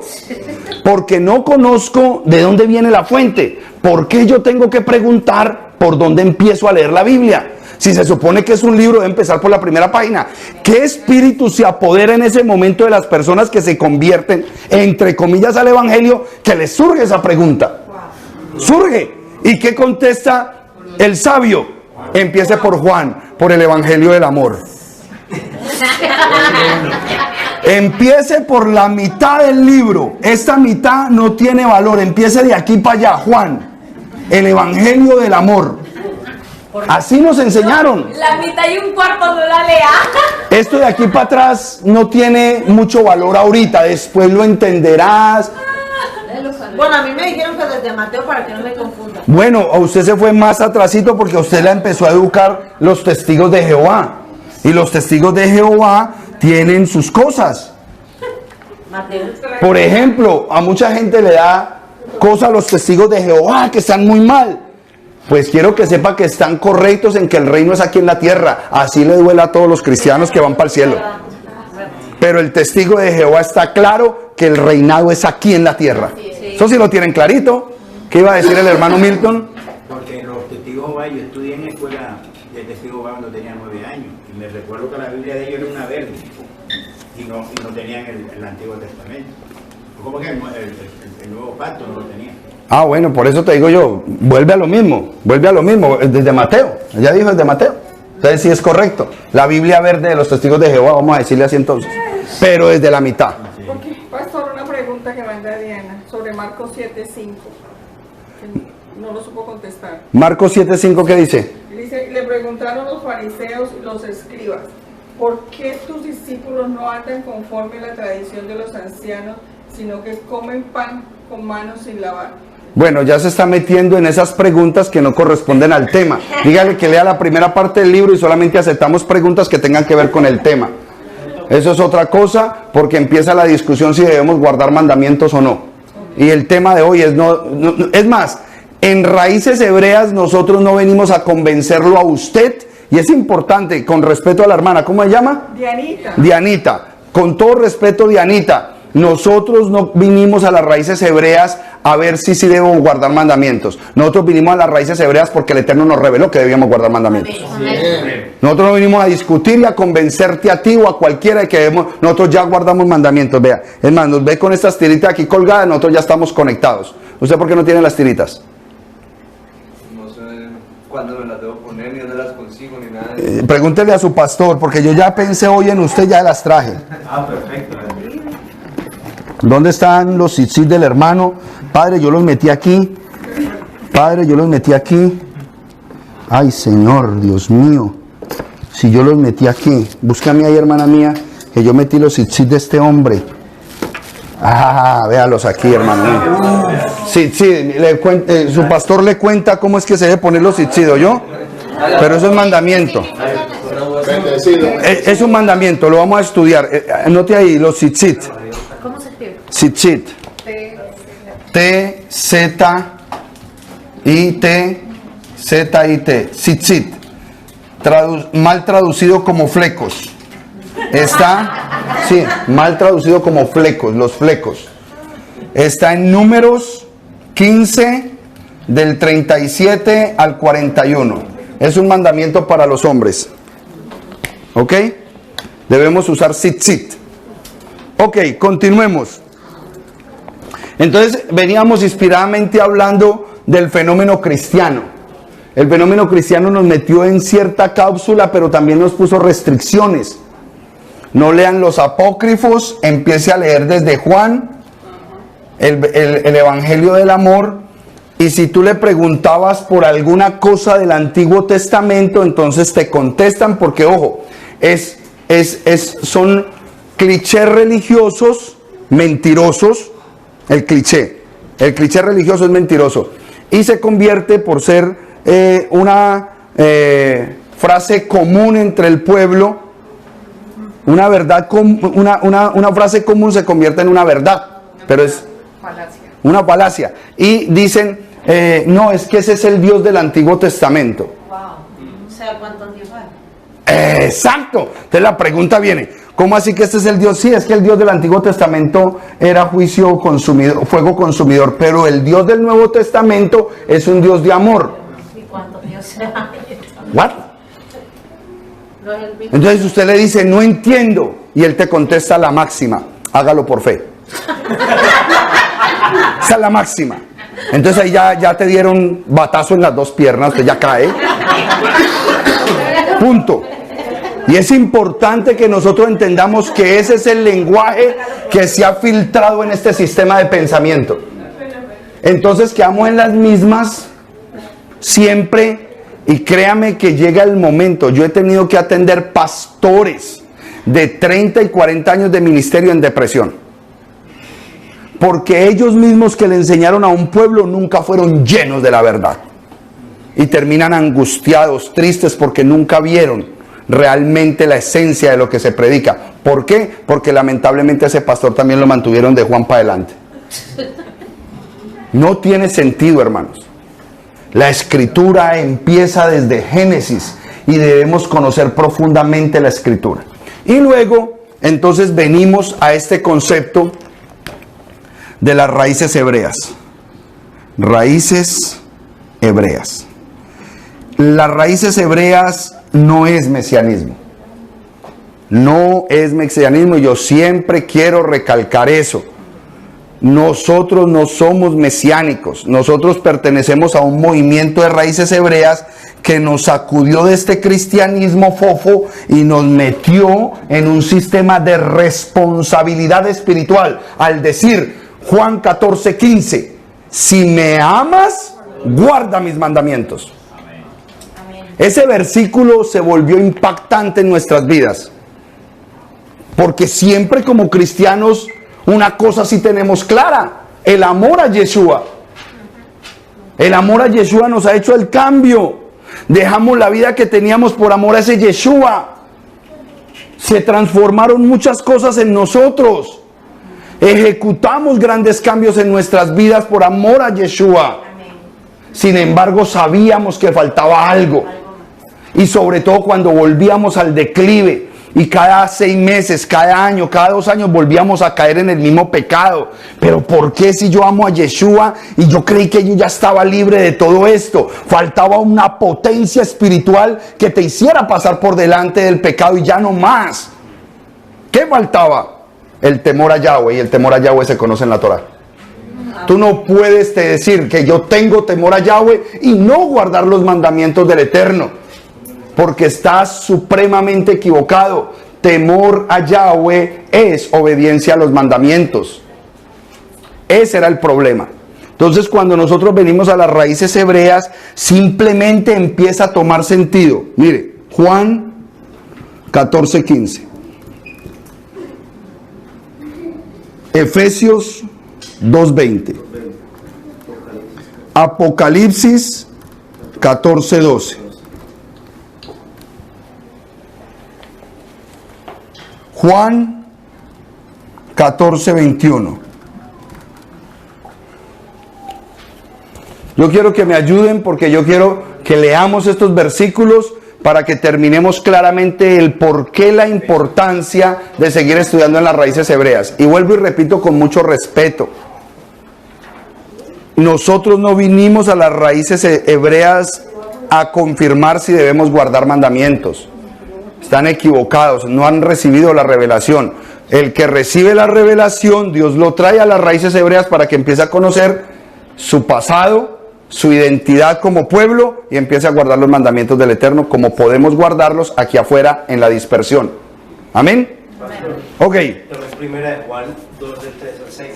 Porque no conozco de dónde viene la fuente. ¿Por qué yo tengo que preguntar por dónde empiezo a leer la Biblia? Si se supone que es un libro, debe empezar por la primera página. ¿Qué espíritu se apodera en ese momento de las personas que se convierten, entre comillas, al evangelio, que les surge esa pregunta? Surge. ¿Y qué contesta el sabio? Empiece por Juan, por el evangelio del amor. Empiece por la mitad del libro. Esta mitad no tiene valor. Empiece de aquí para allá. Juan, el evangelio del amor. Así nos enseñaron. La mitad y un cuarto no la lea. Esto de aquí para atrás no tiene mucho valor ahorita, después lo entenderás. Bueno, a mí me dijeron que desde Mateo para que no me confunda. Bueno, a usted se fue más atrasito porque a usted la empezó a educar los testigos de Jehová. Y los testigos de Jehová tienen sus cosas. Mateo. Por ejemplo, a mucha gente le da cosas a los testigos de Jehová que están muy mal. Pues quiero que sepa que están correctos en que el reino es aquí en la tierra. Así le duele a todos los cristianos que van para el cielo. Pero el testigo de Jehová está claro que el reinado es aquí en la tierra. Eso sí lo tienen clarito. ¿Qué iba a decir el hermano Milton? Porque los testigos de Jehová, yo estudié en la escuela de testigos de Jehová cuando tenía 9 años. Y me recuerdo que la Biblia de ellos era una verde. Y no tenían el Antiguo Testamento. ¿Cómo que el Nuevo Pacto no lo tenían? Ah, bueno, por eso te digo yo, vuelve a lo mismo, desde Mateo, ella dijo desde Mateo, entonces sí es correcto, la Biblia verde de los testigos de Jehová, vamos a decirle así entonces, pero desde la mitad. Porque, pastor, una pregunta que manda Diana sobre Marcos 7:5, que no lo supo contestar. Marcos 7:5, ¿qué dice? Dice, le preguntaron los fariseos y los escribas, ¿por qué tus discípulos no andan conforme a la tradición de los ancianos, sino que comen pan con manos sin lavar? Bueno, ya se está metiendo en esas preguntas que no corresponden al tema. Dígale que lea la primera parte del libro y solamente aceptamos preguntas que tengan que ver con el tema. Eso es otra cosa, porque empieza la discusión si debemos guardar mandamientos o no. Y el tema de hoy es es más, en Raíces Hebreas nosotros no venimos a convencerlo a usted, y es importante, con respeto a la hermana, ¿cómo se llama? Dianita. Dianita, con todo respeto, Dianita, nosotros no vinimos a las Raíces Hebreas a ver si debemos guardar mandamientos. Nosotros vinimos a las Raíces Hebreas porque el Eterno nos reveló que debíamos guardar mandamientos. Nosotros no vinimos a discutir y a convencerte a ti o a cualquiera de que debemos. Nosotros ya guardamos mandamientos. Vea, es más, nos ve con estas tiritas aquí colgadas, nosotros ya estamos conectados. ¿Usted por qué no tiene las tiritas? No sé cuándo me las debo poner, ni dónde las consigo, ni nada. Pregúntele a su pastor, porque yo ya pensé hoy en usted, ya las traje. Ah, perfecto. ¿Dónde están los tzitzit del hermano? Padre, yo los metí aquí. Padre, yo los metí aquí. Ay, Señor, Dios mío. Si yo los metí aquí. Búscame ahí, hermana mía, que yo metí los tzitzit de este hombre. Ah, véalos aquí, hermano mío. Tzitzit, su pastor le cuenta cómo es que se debe poner los tzitzit, ¿yo? Pero eso es mandamiento. Es un mandamiento, lo vamos a estudiar. Anote ahí los tzitzit. ¿Cómo se escribe? Tzitzit. T-Z-I-T. Tzitzit. Mal traducido como flecos. Está, sí, mal traducido como flecos, los flecos. Está en Números 15, del 37 al 41. Es un mandamiento para los hombres. ¿Ok? Debemos usar tzitzit. Ok, continuemos. Entonces veníamos inspiradamente hablando del fenómeno cristiano. El fenómeno cristiano nos metió en cierta cápsula, pero también nos puso restricciones. No lean los apócrifos, empiece a leer desde Juan, el Evangelio del Amor. Y si tú le preguntabas por alguna cosa del Antiguo Testamento, entonces te contestan, porque ojo, son clichés religiosos mentirosos. El cliché religioso es mentiroso y se convierte por ser una frase común entre el pueblo. Una verdad, una frase común se convierte en una verdad, pero es una falacia. Y dicen, no, es que ese es el Dios del Antiguo Testamento. Wow. O sea, ¿cuántos dioses hay? Exacto. Entonces la pregunta viene, ¿cómo así que este es el Dios? Sí, es que el Dios del Antiguo Testamento era juicio consumidor, fuego consumidor, pero el Dios del Nuevo Testamento es un Dios de amor. ¿Y cuántos dioses hay? ¿What? No es el mismo. Entonces usted le dice, no entiendo, y él te contesta la máxima, hágalo por fe. Esa es la máxima. Entonces ahí ya te dieron batazo en las dos piernas, usted ya cae. Punto. Y es importante que nosotros entendamos que ese es el lenguaje que se ha filtrado en este sistema de pensamiento. Entonces quedamos en las mismas, siempre Y créame que llega el momento, yo he tenido que atender pastores de 30 y 40 años de ministerio en depresión. Porque ellos mismos que le enseñaron a un pueblo nunca fueron llenos de la verdad. Y terminan angustiados, tristes porque nunca vieron realmente la esencia de lo que se predica. ¿Por qué? Porque lamentablemente a ese pastor también lo mantuvieron de Juan para adelante. No tiene sentido, hermanos. La escritura empieza desde Génesis y debemos conocer profundamente la escritura. Y luego, entonces venimos a este concepto de las raíces hebreas. Raíces hebreas. Las raíces hebreas no es mesianismo. No es mesianismo y yo siempre quiero recalcar eso. Nosotros no somos mesiánicos, nosotros pertenecemos a un movimiento de raíces hebreas que nos sacudió de este cristianismo fofo y nos metió en un sistema de responsabilidad espiritual al decir Juan 14:15, si me amas, guarda mis mandamientos. Ese versículo se volvió impactante en nuestras vidas, porque siempre como cristianos una cosa sí tenemos clara: el amor a Yeshua. El amor a Yeshua nos ha hecho el cambio. Dejamos la vida que teníamos por amor a ese Yeshua. Se transformaron muchas cosas en nosotros. Ejecutamos grandes cambios en nuestras vidas por amor a Yeshua. Sin embargo, sabíamos que faltaba algo. Y sobre todo cuando volvíamos al declive. Y cada 6 meses, cada año, cada 2 años volvíamos a caer en el mismo pecado. Pero ¿por qué si yo amo a Yeshua y yo creí que yo ya estaba libre de todo esto? Faltaba una potencia espiritual que te hiciera pasar por delante del pecado y ya no más. ¿Qué faltaba? El temor a Yahweh, y el temor a Yahweh se conoce en la Torah. Tú no puedes decir que yo tengo temor a Yahweh y no guardar los mandamientos del Eterno. Porque estás supremamente equivocado. Temor a Yahweh es obediencia a los mandamientos. Ese era el problema. Entonces, cuando nosotros venimos a las raíces hebreas, simplemente empieza a tomar sentido. Mire, Juan 14:15. Efesios 2:20. Apocalipsis 14:12. Juan 14:21. Yo quiero que me ayuden porque yo quiero que leamos estos versículos para que terminemos claramente el por qué, la importancia de seguir estudiando en las raíces hebreas. Y vuelvo y repito con mucho respeto. Nosotros no vinimos a las raíces hebreas a confirmar si debemos guardar mandamientos. Están equivocados, no han recibido la revelación. El que recibe la revelación, Dios lo trae a las raíces hebreas para que empiece a conocer su pasado, su identidad como pueblo y empiece a guardar los mandamientos del Eterno como podemos guardarlos aquí afuera en la dispersión. ¿Amén? Ok. Primera de Juan 2 del 3 al 6.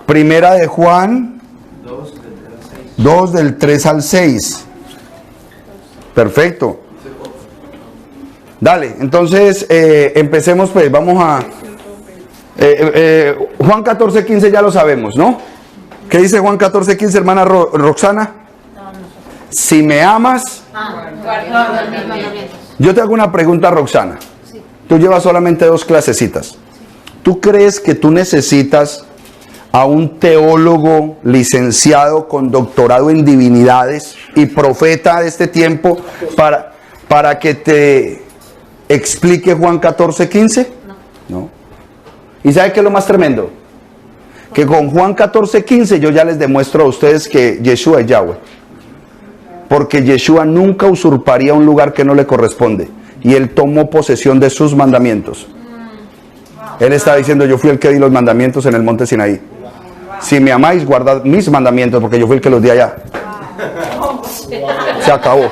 Primera de Juan 2 del 3 al 6. Perfecto. Dale, entonces empecemos pues, vamos a... Juan 14:15 ya lo sabemos, ¿no? ¿Qué dice Juan 14:15, hermana Roxana? Si me amas... Yo te hago una pregunta, Roxana. Tú llevas solamente 2 clasecitas. ¿Tú crees que tú necesitas a un teólogo licenciado con doctorado en divinidades y profeta de este tiempo para que te explique Juan 14:15? No. ¿Y sabe qué es lo más tremendo? Que con Juan 14:15 yo ya les demuestro a ustedes que Yeshua es Yahweh. Porque Yeshua nunca usurparía un lugar que no le corresponde. Y Él tomó posesión de sus mandamientos. Él está diciendo, yo fui el que di los mandamientos en el monte Sinaí. Si me amáis, guardad mis mandamientos, porque yo fui el que los di allá. Se acabó.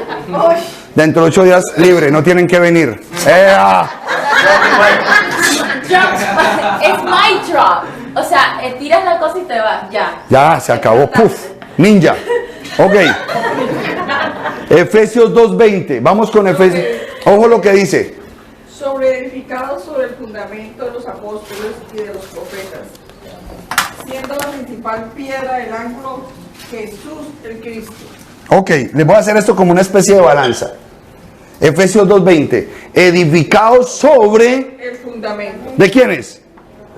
Dentro de 8 días libre, no tienen que venir. Es my drop. O sea, tiras la cosa y te vas, ya. Ya, se acabó. Puf, ninja. Ok. Efesios 2:20. Vamos con Efesios. Ojo lo que dice. Edificados sobre el fundamento de los apóstoles y de los profetas, siendo la principal piedra del ángulo Jesús el Cristo. Ok, les voy a hacer esto como una especie de balanza. Efesios 2:20. Edificados sobre... el fundamento. ¿De quiénes?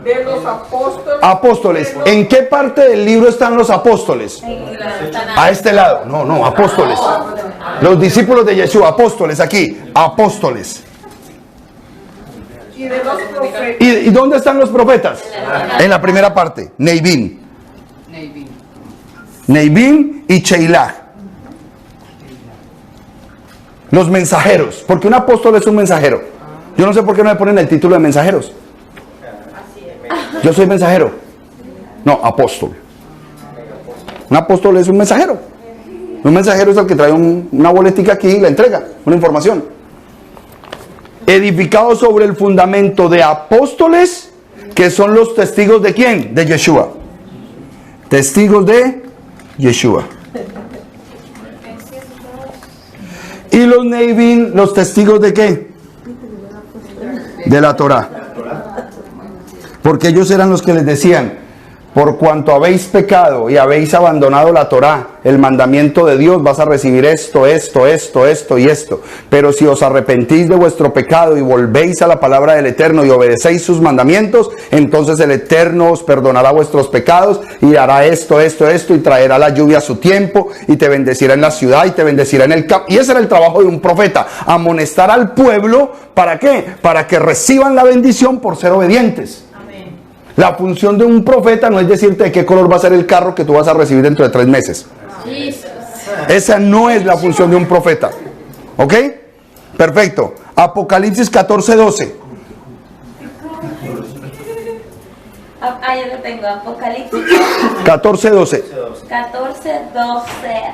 De los apóstoles. Apóstoles. ¿En qué parte del libro están los apóstoles? A este lado. No, apóstoles. Los discípulos de Yeshua, apóstoles aquí. Apóstoles. Y de los profetas. ¿Y dónde están los profetas? En la primera parte. Neivim. Neivim y Sheilach. Los mensajeros. Porque un apóstol es un mensajero. Yo no sé por qué no me ponen el título de mensajeros. Yo soy mensajero. No, apóstol. Un apóstol es un mensajero. Un mensajero es el que trae una boletica aquí y la entrega, una información. Edificados sobre el fundamento de apóstoles, que son los testigos de ¿quién? De Yeshua. Testigos de Yeshua. Y los Neivim, los testigos de ¿qué? De la Torá. Porque ellos eran los que les decían: por cuanto habéis pecado y habéis abandonado la Torá, el mandamiento de Dios, vas a recibir esto y esto. Pero si os arrepentís de vuestro pecado y volvéis a la palabra del Eterno y obedecéis sus mandamientos, entonces el Eterno os perdonará vuestros pecados y hará esto y traerá la lluvia a su tiempo y te bendecirá en la ciudad y te bendecirá en el campo. Y ese era el trabajo de un profeta: amonestar al pueblo. ¿Para qué? Para que reciban la bendición por ser obedientes. La función de un profeta no es decirte de qué color va a ser el carro que tú vas a recibir dentro de 3 meses. Esa no es la función de un profeta. ¿Ok? Perfecto. Apocalipsis 14:12. Ya lo tengo. Apocalipsis 14:12. 14:12.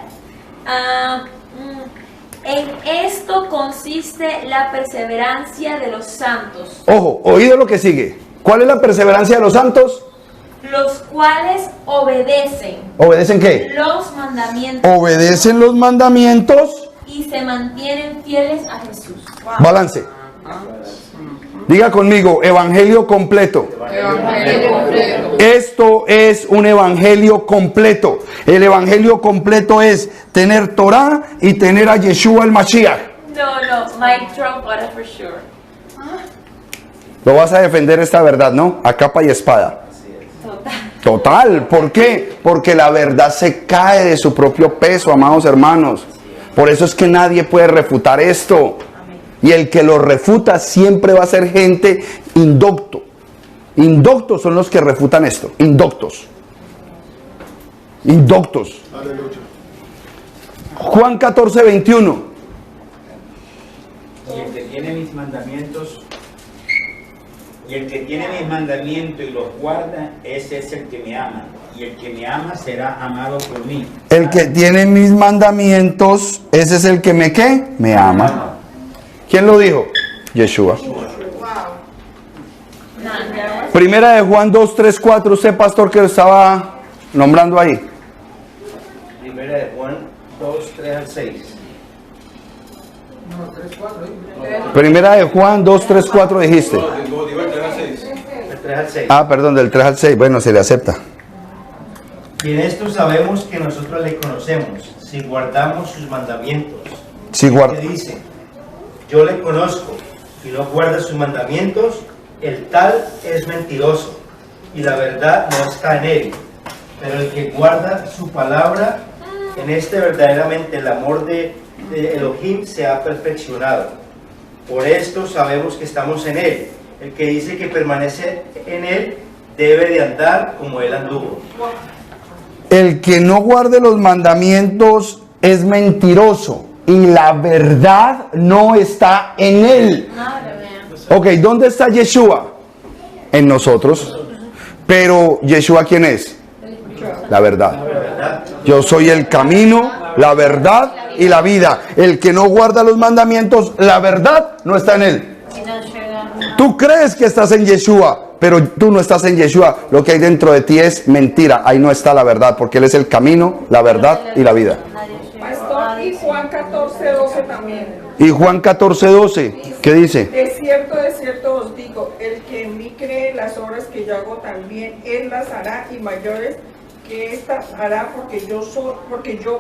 En esto consiste la perseverancia de los santos. Ojo, oído lo que sigue. ¿Cuál es la perseverancia de los santos? Los cuales obedecen. ¿Obedecen qué? Los mandamientos. Obedecen los mandamientos. Y se mantienen fieles a Jesús. Balance. Diga conmigo: evangelio completo. Esto es un evangelio completo. El evangelio completo es tener Torah y tener a Yeshua el Mashiach. No, Mike Trump, for sure. Lo vas a defender esta verdad, ¿no? A capa y espada. Total. ¿Por qué? Porque la verdad se cae de su propio peso, amados hermanos. Por eso es que nadie puede refutar esto. Y el que lo refuta siempre va a ser gente indocto. Indoctos son los que refutan esto. Indoctos. Juan 14:21. Y el que tiene mis mandamientos y los guarda, ese es el que me ama. Y el que me ama será amado por mí. El que tiene mis mandamientos, ese es el que me ¿qué? Me ama. ¿Quién lo dijo? Yeshua. Primera de Juan 2:3-4. Usted, pastor, que lo estaba nombrando ahí. Primera de Juan 2:3-6. Primera de Juan 2:3-4 dijiste. Ah, perdón, del 3 al 6. Bueno, se le acepta. Y en esto sabemos que nosotros le conocemos, si guardamos sus mandamientos. Si guarda. Dice: yo le conozco, y no guarda sus mandamientos, el tal es mentiroso, y la verdad no está en él. Pero el que guarda su palabra, en este verdaderamente el amor de Elohim se ha perfeccionado. Por esto sabemos que estamos en él. El que dice que permanece en él debe de andar como él anduvo. El que no guarde los mandamientos es mentiroso y la verdad no está en él. Ok, ¿dónde está Yeshua? En nosotros. Pero Yeshua, ¿quién es? La verdad. Yo soy el camino, la verdad y la vida. El que no guarda los mandamientos, la verdad no está en él. Tú crees que estás en Yeshua, pero tú no estás en Yeshua. Lo que hay dentro de ti es mentira. Ahí no está la verdad, porque Él es el camino, la verdad y la vida. Pastor, y Juan 12 también. Y Juan 14:12, ¿qué dice? De cierto os digo, el que en mí cree, las obras que yo hago también, él las hará, y mayores que estas hará, porque yo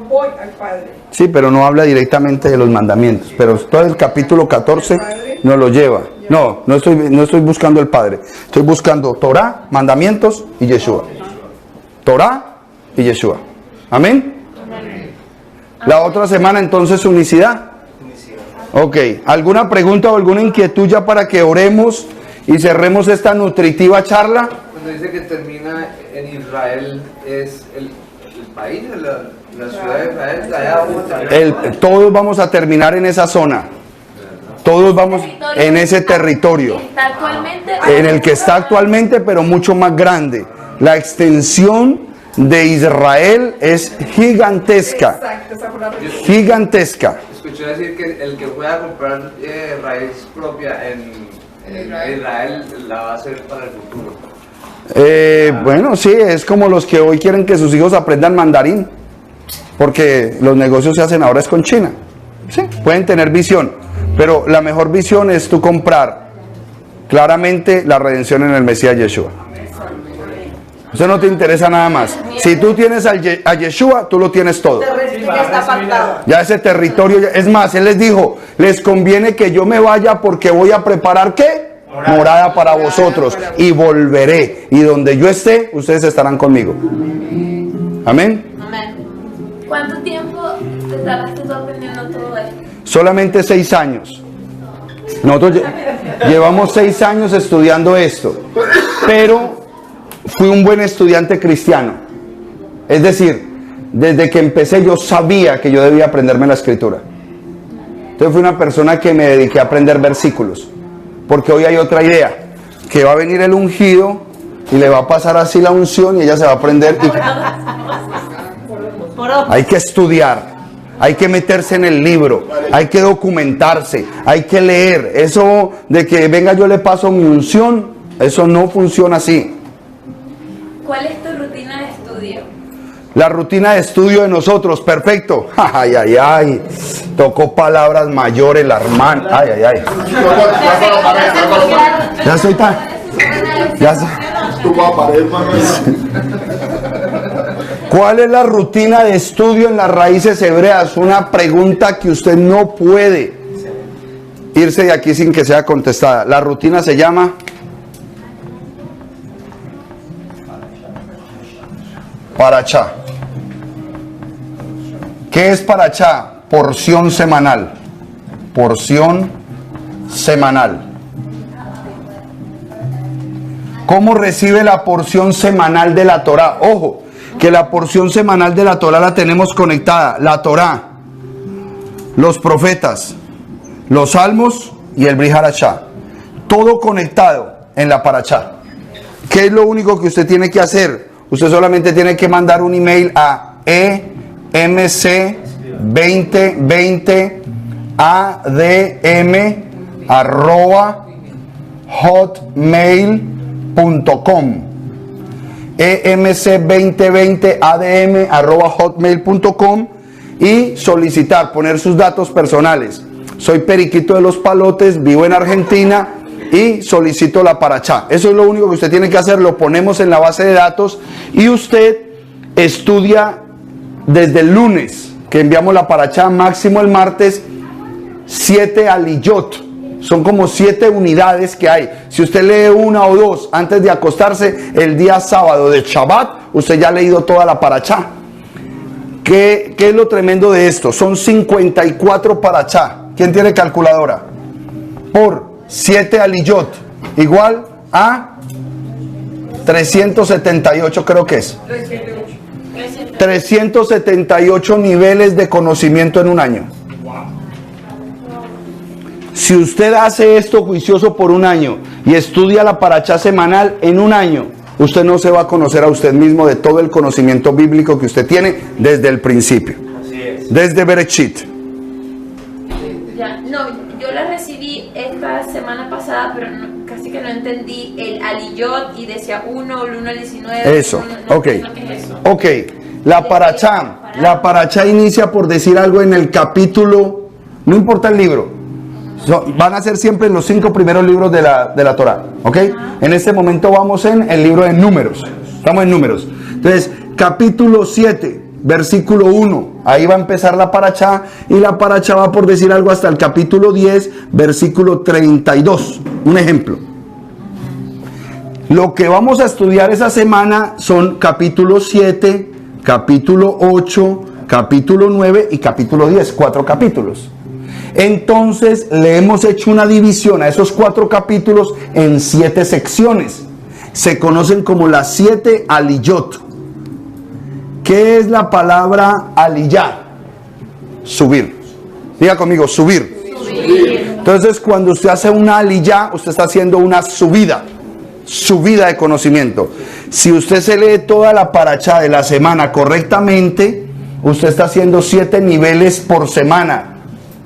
voy al Padre. Sí, pero no habla directamente de los mandamientos, pero todo el capítulo 14 nos lo lleva. No estoy buscando el Padre, estoy buscando Torah, mandamientos y Yeshua. Torah y Yeshua. Amén. La otra semana entonces unicidad. Ok, ¿alguna pregunta o alguna inquietud ya para que oremos y cerremos esta nutritiva charla? Cuando dice que termina en Israel, ¿es el país, la ciudad de Israel? Allá vamos a terminar. Todos vamos a terminar en esa zona. Todos vamos en ese territorio. ¿Está actualmente? En el que está actualmente, pero mucho más grande. La extensión de Israel es gigantesca. Exacto, esa fue la respuesta. Gigantesca. Escuché decir que el que pueda comprar raíz propia en Israel la va a hacer para el futuro. Bueno, sí, es como los que hoy quieren que sus hijos aprendan mandarín, porque los negocios se hacen ahora es con China. Sí, pueden tener visión, pero la mejor visión es tú comprar claramente la redención en el Mesías Yeshua. Eso no te interesa nada más. Si tú tienes a Yeshua, tú lo tienes todo. Ya ese territorio, es más, Él les dijo, les conviene que yo me vaya porque voy a preparar ¿qué? Morada para vosotros y volveré. Y donde yo esté, ustedes estarán conmigo. Amén. ¿Cuánto tiempo te tardaste tú aprendiendo todo esto? Solamente 6 años. Nosotros llevamos 6 años estudiando esto, pero fui un buen estudiante cristiano. Es decir, desde que empecé yo sabía que yo debía aprenderme la escritura. Entonces fui una persona que me dediqué a aprender versículos, porque hoy hay otra idea, que va a venir el ungido y le va a pasar así la unción y ella se va a aprender. Hay que estudiar. Hay que meterse en el libro, hay que documentarse, hay que leer. Eso de que venga yo le paso mi unción, eso no funciona así. ¿Cuál es tu rutina de estudio? La rutina de estudio de nosotros, perfecto. Ay, ay, ay. Tocó palabras mayores la hermana. Ay, ay, ay. Ya soy tan. Ya soy. ¿Cuál es la rutina de estudio en las raíces hebreas? Una pregunta que usted no puede irse de aquí sin que sea contestada. La rutina se llama Parachá. ¿Qué es Parachá? Porción semanal. Porción semanal. ¿Cómo recibe la porción semanal de la Torá? Ojo, que la porción semanal de la Torá la tenemos conectada. La Torá, los profetas, los salmos y el Brit Hadashah. Todo conectado en la Parachá. ¿Qué es lo único que usted tiene que hacer? Usted solamente tiene que mandar un email a emc2020adm@hotmail.com emc2020adm@hotmail.com y solicitar, poner sus datos personales. Soy Periquito de los Palotes, vivo en Argentina y solicito la Parachá. Eso es lo único que usted tiene que hacer, lo ponemos en la base de datos y usted estudia desde el lunes, que enviamos la Parachá, máximo el martes, 7 aliyot. Son como 7 unidades que hay. Si usted lee 1 o 2 antes de acostarse, el día sábado de Shabbat, usted ya ha leído toda la Parachá. ¿Qué es lo tremendo de esto? Son 54 Parachá. ¿Quién tiene calculadora? Por 7 aliyot, igual a 378 creo que es. 378 niveles de conocimiento en un año. Si usted hace esto juicioso por un año y estudia la Parachá semanal en un año, usted no se va a conocer a usted mismo de todo el conocimiento bíblico que usted tiene desde el principio. Desde Bereshit. Ya, no, yo la recibí esta semana pasada, pero casi que no entendí el aliyot y decía 1, el 1 al 19. Eso, no ok. entiendo qué es eso. Ok, la Parachá inicia por decir algo en el capítulo No importa el libro. Van a ser siempre los 5 primeros libros de la Torah. ¿Ok? En este momento vamos en el libro de Números. Estamos en Números. Entonces, capítulo 7, versículo 1. Ahí va a empezar la parachá. Y la parachá va, por decir algo, hasta el capítulo 10, versículo 32. Un ejemplo. Lo que vamos a estudiar esa semana son capítulo 7, capítulo 8, capítulo 9 y capítulo 10. 4 capítulos. Entonces le hemos hecho una división a esos 4 capítulos en 7 secciones. Se conocen como las 7 aliyot. ¿Qué es la palabra aliyah? Subir. Diga conmigo, subir. Entonces, cuando usted hace una aliyah, usted está haciendo una subida de conocimiento. Si usted se lee toda la parachá de la semana correctamente, usted está haciendo 7 niveles por semana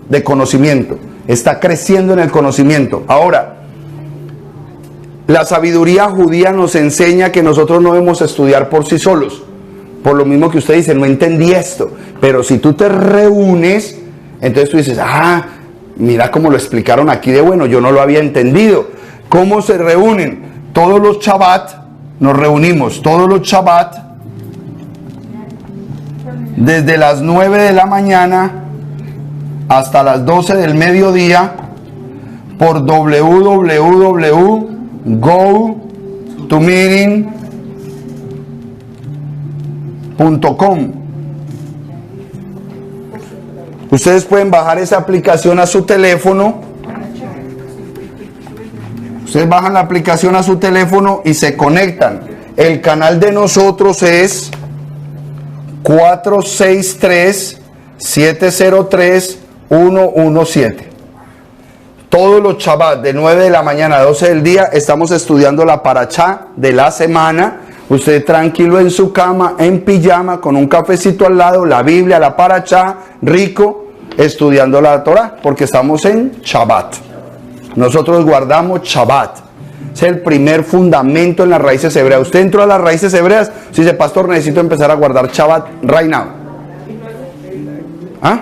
de conocimiento. Está creciendo en el conocimiento. Ahora, la sabiduría judía nos enseña que nosotros no debemos estudiar por sí solos. Por lo mismo que usted dice, no entendí esto. Pero si tú te reúnes, entonces tú dices, mira cómo lo explicaron aquí de bueno, yo no lo había entendido. ¿Cómo se reúnen? Todos los Shabbat, nos reunimos todos los Shabbat, desde las 9 de la mañana hasta las 12 del mediodía, por www.gotomeeting.com. Ustedes pueden bajar esa aplicación a su teléfono. Ustedes bajan la aplicación a su teléfono y se conectan. El canal de nosotros es 463-703-117. Todos los Shabbat de 9 de la mañana a 12 del día estamos estudiando la parachá de la semana. Usted tranquilo en su cama, en pijama, con un cafecito al lado, la Biblia, la parachá, rico, estudiando la Torah, porque estamos en Shabbat. Nosotros guardamos Shabbat. Es el primer fundamento en las raíces hebreas. Usted entró a las raíces hebreas, si dice, pastor, necesito empezar a guardar Shabbat right now. ¿Ah?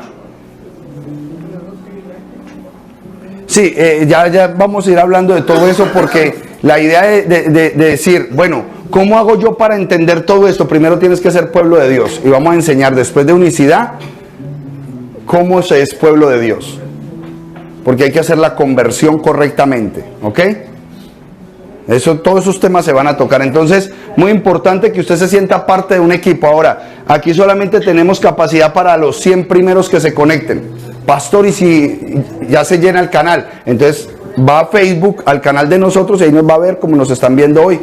Sí, ya vamos a ir hablando de todo eso, porque la idea de decir, bueno, ¿cómo hago yo para entender todo esto? Primero tienes que ser pueblo de Dios. Y vamos a enseñar después de unicidad cómo se es pueblo de Dios. Porque hay que hacer la conversión correctamente. ¿Ok? Todos esos temas se van a tocar. Entonces, muy importante que usted se sienta parte de un equipo. Ahora, aquí solamente tenemos capacidad para los 100 primeros que se conecten. Pastor, y si ya se llena el canal, entonces va a Facebook, al canal de nosotros, y ahí nos va a ver como nos están viendo hoy.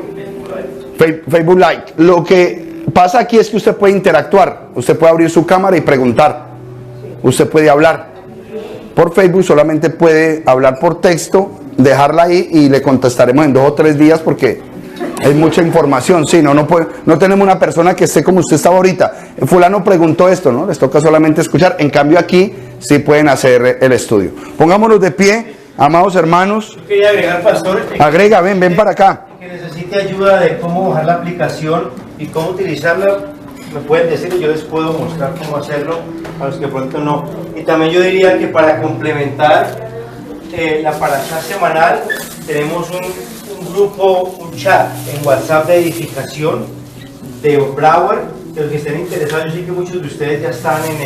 Facebook Live. Lo que pasa aquí es que usted puede interactuar. Usted puede abrir su cámara y preguntar. Usted puede hablar. Por Facebook solamente puede hablar por texto, dejarla ahí y le contestaremos en 2 o 3 días porque es mucha información. Sí, no tenemos una persona que esté como usted estaba ahorita. Fulano preguntó esto, ¿no? Les toca solamente escuchar. En cambio aquí sí pueden hacer el estudio. Pongámonos de pie, amados hermanos. Yo quería agregar, pastor. Agrega, ven para acá. Que necesite ayuda de cómo bajar la aplicación y cómo utilizarla, me pueden decir y yo les puedo mostrar cómo hacerlo a los que pronto no. Y también yo diría que para complementar la parashá semanal, tenemos un grupo, un chat en WhatsApp de edificación de Broward. De los que estén interesados, yo sé que muchos de ustedes ya están en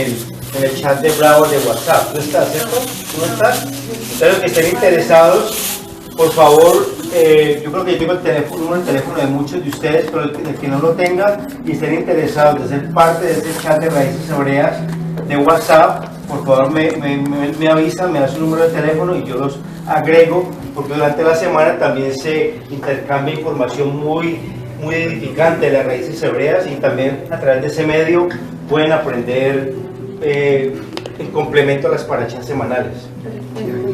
el chat de Broward de WhatsApp. ¿Tú estás, cierto? ¿Tú no estás? Entonces, los que estén interesados, por favor, yo creo que yo tengo el teléfono de muchos de ustedes, pero el que no lo tenga y estén interesados de ser parte de este chat de raíces hebreas de WhatsApp, por favor me avisan, me dan su número de teléfono y yo los agrego, porque durante la semana también se intercambia información muy edificante de las raíces hebreas y también a través de ese medio pueden aprender en complemento a las parachas semanales.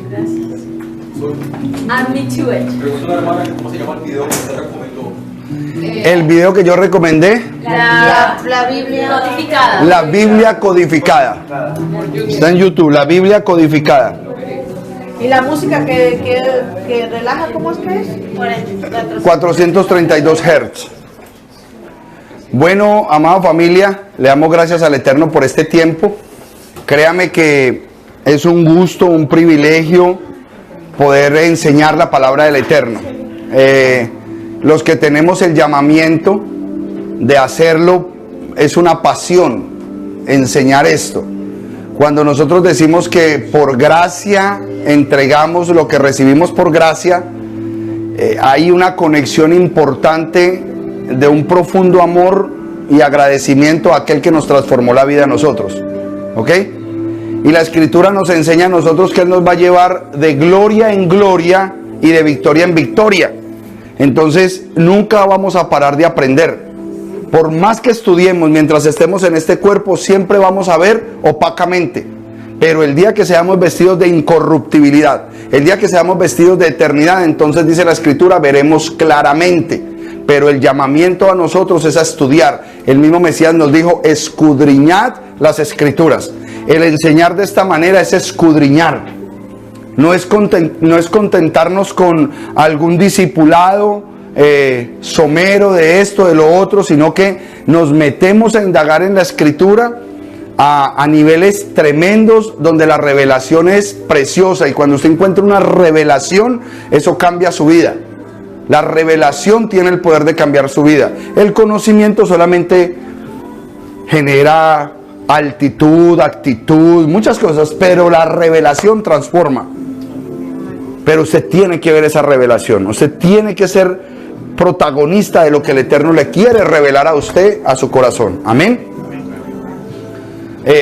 Gracias. Add me to it. ¿Cómo se llama el video que usted recomendó? El video que yo recomendé, La Biblia codificada. la Biblia codificada. Está en YouTube, la Biblia codificada. ¿Y la música que relaja, cómo es que es? 432 Hz. Bueno, amada familia, le damos gracias al Eterno por este tiempo. Créame que es un gusto, un privilegio poder enseñar la palabra del Eterno. Los que tenemos el llamamiento de hacerlo, es una pasión enseñar esto. Cuando nosotros decimos que por gracia entregamos lo que recibimos por gracia, hay una conexión importante de un profundo amor y agradecimiento a aquel que nos transformó la vida a nosotros. ¿Ok? Y la Escritura nos enseña a nosotros que Él nos va a llevar de gloria en gloria y de victoria en victoria. Entonces nunca vamos a parar de aprender. Por más que estudiemos mientras estemos en este cuerpo, siempre vamos a ver opacamente. Pero el día que seamos vestidos de incorruptibilidad, el día que seamos vestidos de eternidad, entonces dice la Escritura, veremos claramente. Pero el llamamiento a nosotros es a estudiar. El mismo Mesías nos dijo, escudriñad las Escrituras. El enseñar de esta manera es escudriñar. No es contentarnos con algún discipulado somero de esto, de lo otro, sino que nos metemos a indagar en la Escritura a niveles tremendos donde la revelación es preciosa. Y cuando usted encuentra una revelación, eso cambia su vida. La revelación tiene el poder de cambiar su vida. El conocimiento solamente genera altitud, actitud, muchas cosas, pero la revelación transforma. Pero usted tiene que ver esa revelación. Usted tiene que ser protagonista de lo que el Eterno le quiere revelar a usted, a su corazón. Amén.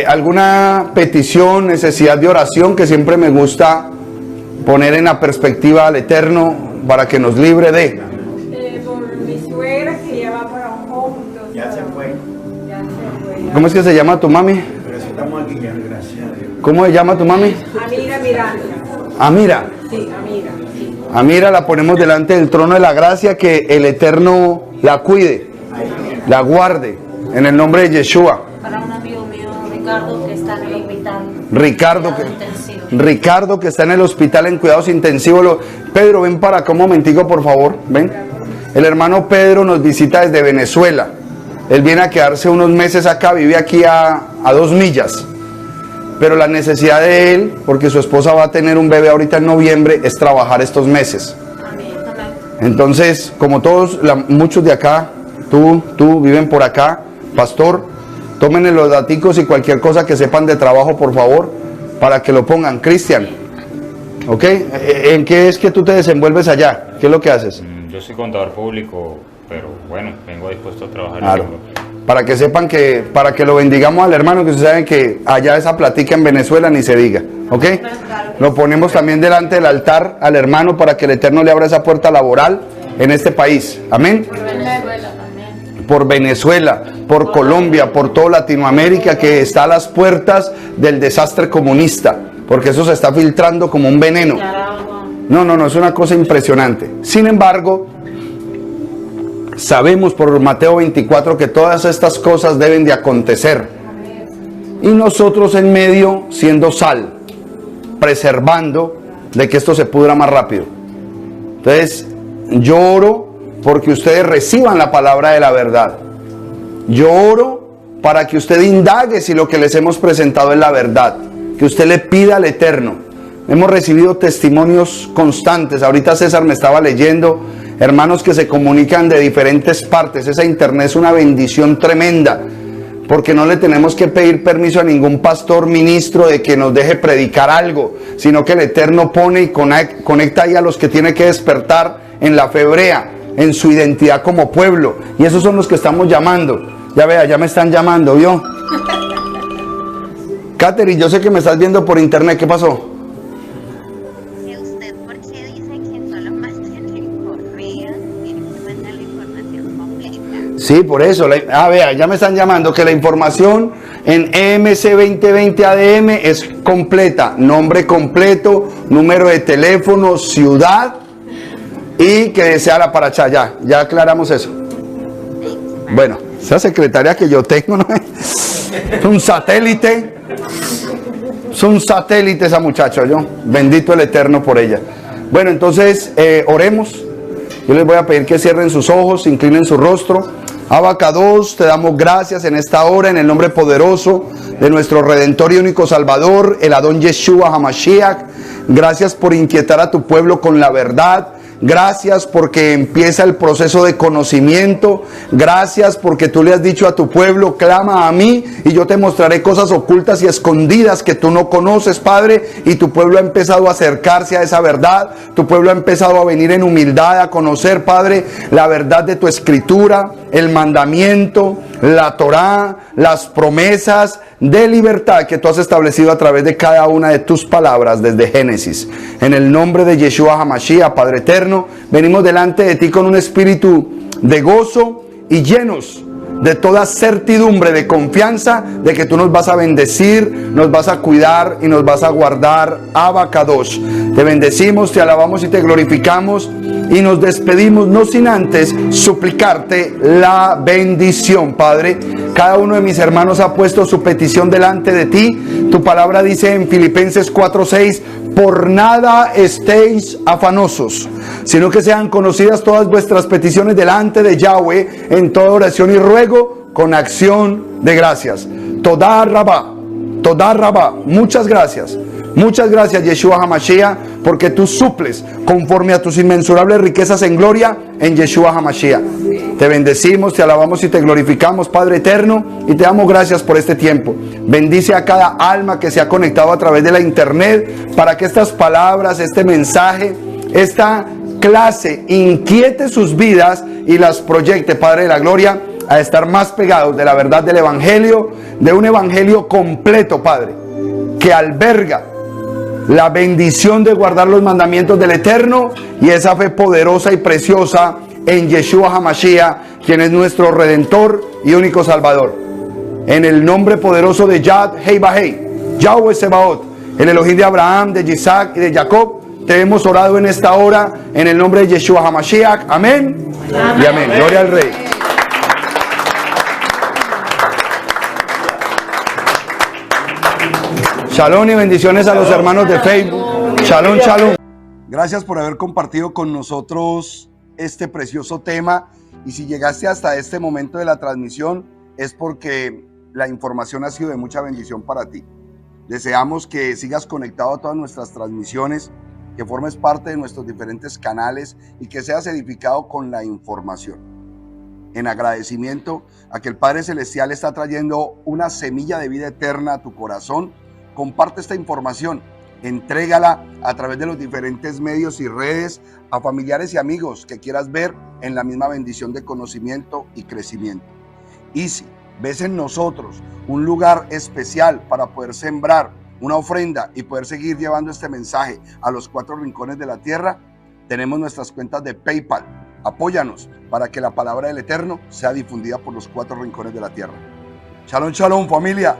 ¿Alguna petición, necesidad de oración que siempre me gusta poner en la perspectiva al Eterno para que nos libre de? Por mi suegra que ya va para un home. Ya se fue. ¿Cómo es que se llama tu mami? Pero si estamos aquí, ya, gracias a Dios. ¿Cómo se llama tu mami? Amira Miranda. Amira. Sí, Amira. Sí. Amira la ponemos delante del trono de la gracia, que el Eterno la cuide, la guarde, en el nombre de Yeshua. Para un amigo mío, Ricardo, que está en el hospital. Ricardo que está en el hospital en cuidados intensivos. Pedro, ven para acá un momentico, por favor. Ven. El hermano Pedro nos visita desde Venezuela. Él viene a quedarse unos meses acá, vive aquí a 2 millas. Pero la necesidad de él, porque su esposa va a tener un bebé ahorita en noviembre, es trabajar estos meses. Entonces, como todos, muchos de acá, tú viven por acá, pastor, tomen los daticos y cualquier cosa que sepan de trabajo, por favor, para que lo pongan. Cristian, ¿ok? ¿En qué es que tú te desenvuelves allá? ¿Qué es lo que haces? Yo soy contador público, pero bueno, vengo dispuesto a trabajar. Claro. Para que sepan que, para que lo bendigamos al hermano, que ustedes saben que allá esa platica en Venezuela ni se diga, ¿ok? Lo ponemos también delante del altar al hermano para que el Eterno le abra esa puerta laboral en este país. Amén. Por Venezuela también. Por Venezuela, por Colombia, por toda Latinoamérica, que está a las puertas del desastre comunista, porque eso se está filtrando como un veneno. No, es una cosa impresionante. Sin embargo, sabemos por Mateo 24 que todas estas cosas deben de acontecer. Y nosotros en medio, siendo sal, preservando de que esto se pudra más rápido. Entonces, yo oro porque ustedes reciban la palabra de la verdad. Yo oro para que usted indague si lo que les hemos presentado es la verdad. Que usted le pida al Eterno. Hemos recibido testimonios constantes. Ahorita César me estaba leyendo, hermanos que se comunican de diferentes partes. Esa internet es una bendición tremenda, porque no le tenemos que pedir permiso a ningún pastor, ministro, de que nos deje predicar algo, sino que el Eterno pone y conecta ahí a los que tiene que despertar en la fe hebrea, en su identidad como pueblo. Y esos son los que estamos llamando. Ya vea, ya me están llamando, ¿vio? Catherine, yo sé que me estás viendo por internet. ¿Qué pasó? Sí, por eso. Vea, ya me están llamando que la información en EMC 2020 ADM es completa. Nombre completo, número de teléfono, ciudad y que desea la paracha. Ya aclaramos eso. Bueno, esa secretaria que yo tengo, ¿no? Es un satélite. Es un satélite esa muchacha, yo. Bendito el Eterno por ella. Bueno, entonces oremos. Yo les voy a pedir que cierren sus ojos, inclinen su rostro. Abacados, te damos gracias en esta hora, en el nombre poderoso de nuestro Redentor y único Salvador, el Adón Yeshua HaMashiach. Gracias por inquietar a tu pueblo con la verdad. Gracias porque empieza el proceso de conocimiento. Gracias porque tú le has dicho a tu pueblo, clama a mí y yo te mostraré cosas ocultas y escondidas que tú no conoces, Padre. Y tu pueblo ha empezado a acercarse a esa verdad. Tu pueblo ha empezado a venir en humildad a conocer, Padre, la verdad de tu escritura, el mandamiento, la Torá, las promesas de libertad que tú has establecido a través de cada una de tus palabras desde Génesis. En el nombre de Yeshua HaMashiach, Padre eterno, venimos delante de ti con un espíritu de gozo y llenos de toda certidumbre, de confianza de que tú nos vas a bendecir, nos vas a cuidar y nos vas a guardar. Abacadosh, te bendecimos, te alabamos y te glorificamos y nos despedimos, no sin antes suplicarte la bendición, Padre. Cada uno de mis hermanos ha puesto su petición delante de ti. Tu palabra dice en Filipenses 4:6: por nada estéis afanosos, sino que sean conocidas todas vuestras peticiones delante de Yahweh en toda oración y ruego con acción de gracias. Todá Rabá, muchas gracias. Muchas gracias, Yeshua HaMashiach, porque tú suples conforme a tus inmensurables riquezas en gloria en Yeshua HaMashiach. Te bendecimos, te alabamos y te glorificamos, Padre eterno, y te damos gracias por este tiempo. Bendice a cada alma que se ha conectado a través de la internet para que estas palabras, este mensaje, esta clase inquiete sus vidas y las proyecte, Padre de la gloria, a estar más pegados de la verdad del Evangelio, de un Evangelio completo, Padre, que alberga la bendición de guardar los mandamientos del Eterno y esa fe poderosa y preciosa en Yeshua HaMashiach, quien es nuestro Redentor y único Salvador. En el nombre poderoso de Yad Hei Bahei, Yahweh Sebaot, el Elohim de Abraham, de Isaac y de Jacob, te hemos orado en esta hora, en el nombre de Yeshua HaMashiach. Amén, amén y amén. Gloria al Rey. Shalom y bendiciones a los hermanos de Facebook. Shalom, shalom. Gracias por haber compartido con nosotros este precioso tema. Y si llegaste hasta este momento de la transmisión, es porque la información ha sido de mucha bendición para ti. Deseamos que sigas conectado a todas nuestras transmisiones, que formes parte de nuestros diferentes canales y que seas edificado con la información. En agradecimiento a que el Padre Celestial está trayendo una semilla de vida eterna a tu corazón, comparte esta información, entrégala a través de los diferentes medios y redes a familiares y amigos que quieras ver en la misma bendición de conocimiento y crecimiento. Y si ves en nosotros un lugar especial para poder sembrar una ofrenda y poder seguir llevando este mensaje a los 4 rincones de la tierra, tenemos nuestras cuentas de PayPal. Apóyanos para que la palabra del Eterno sea difundida por los 4 rincones de la tierra. Shalom, shalom, familia.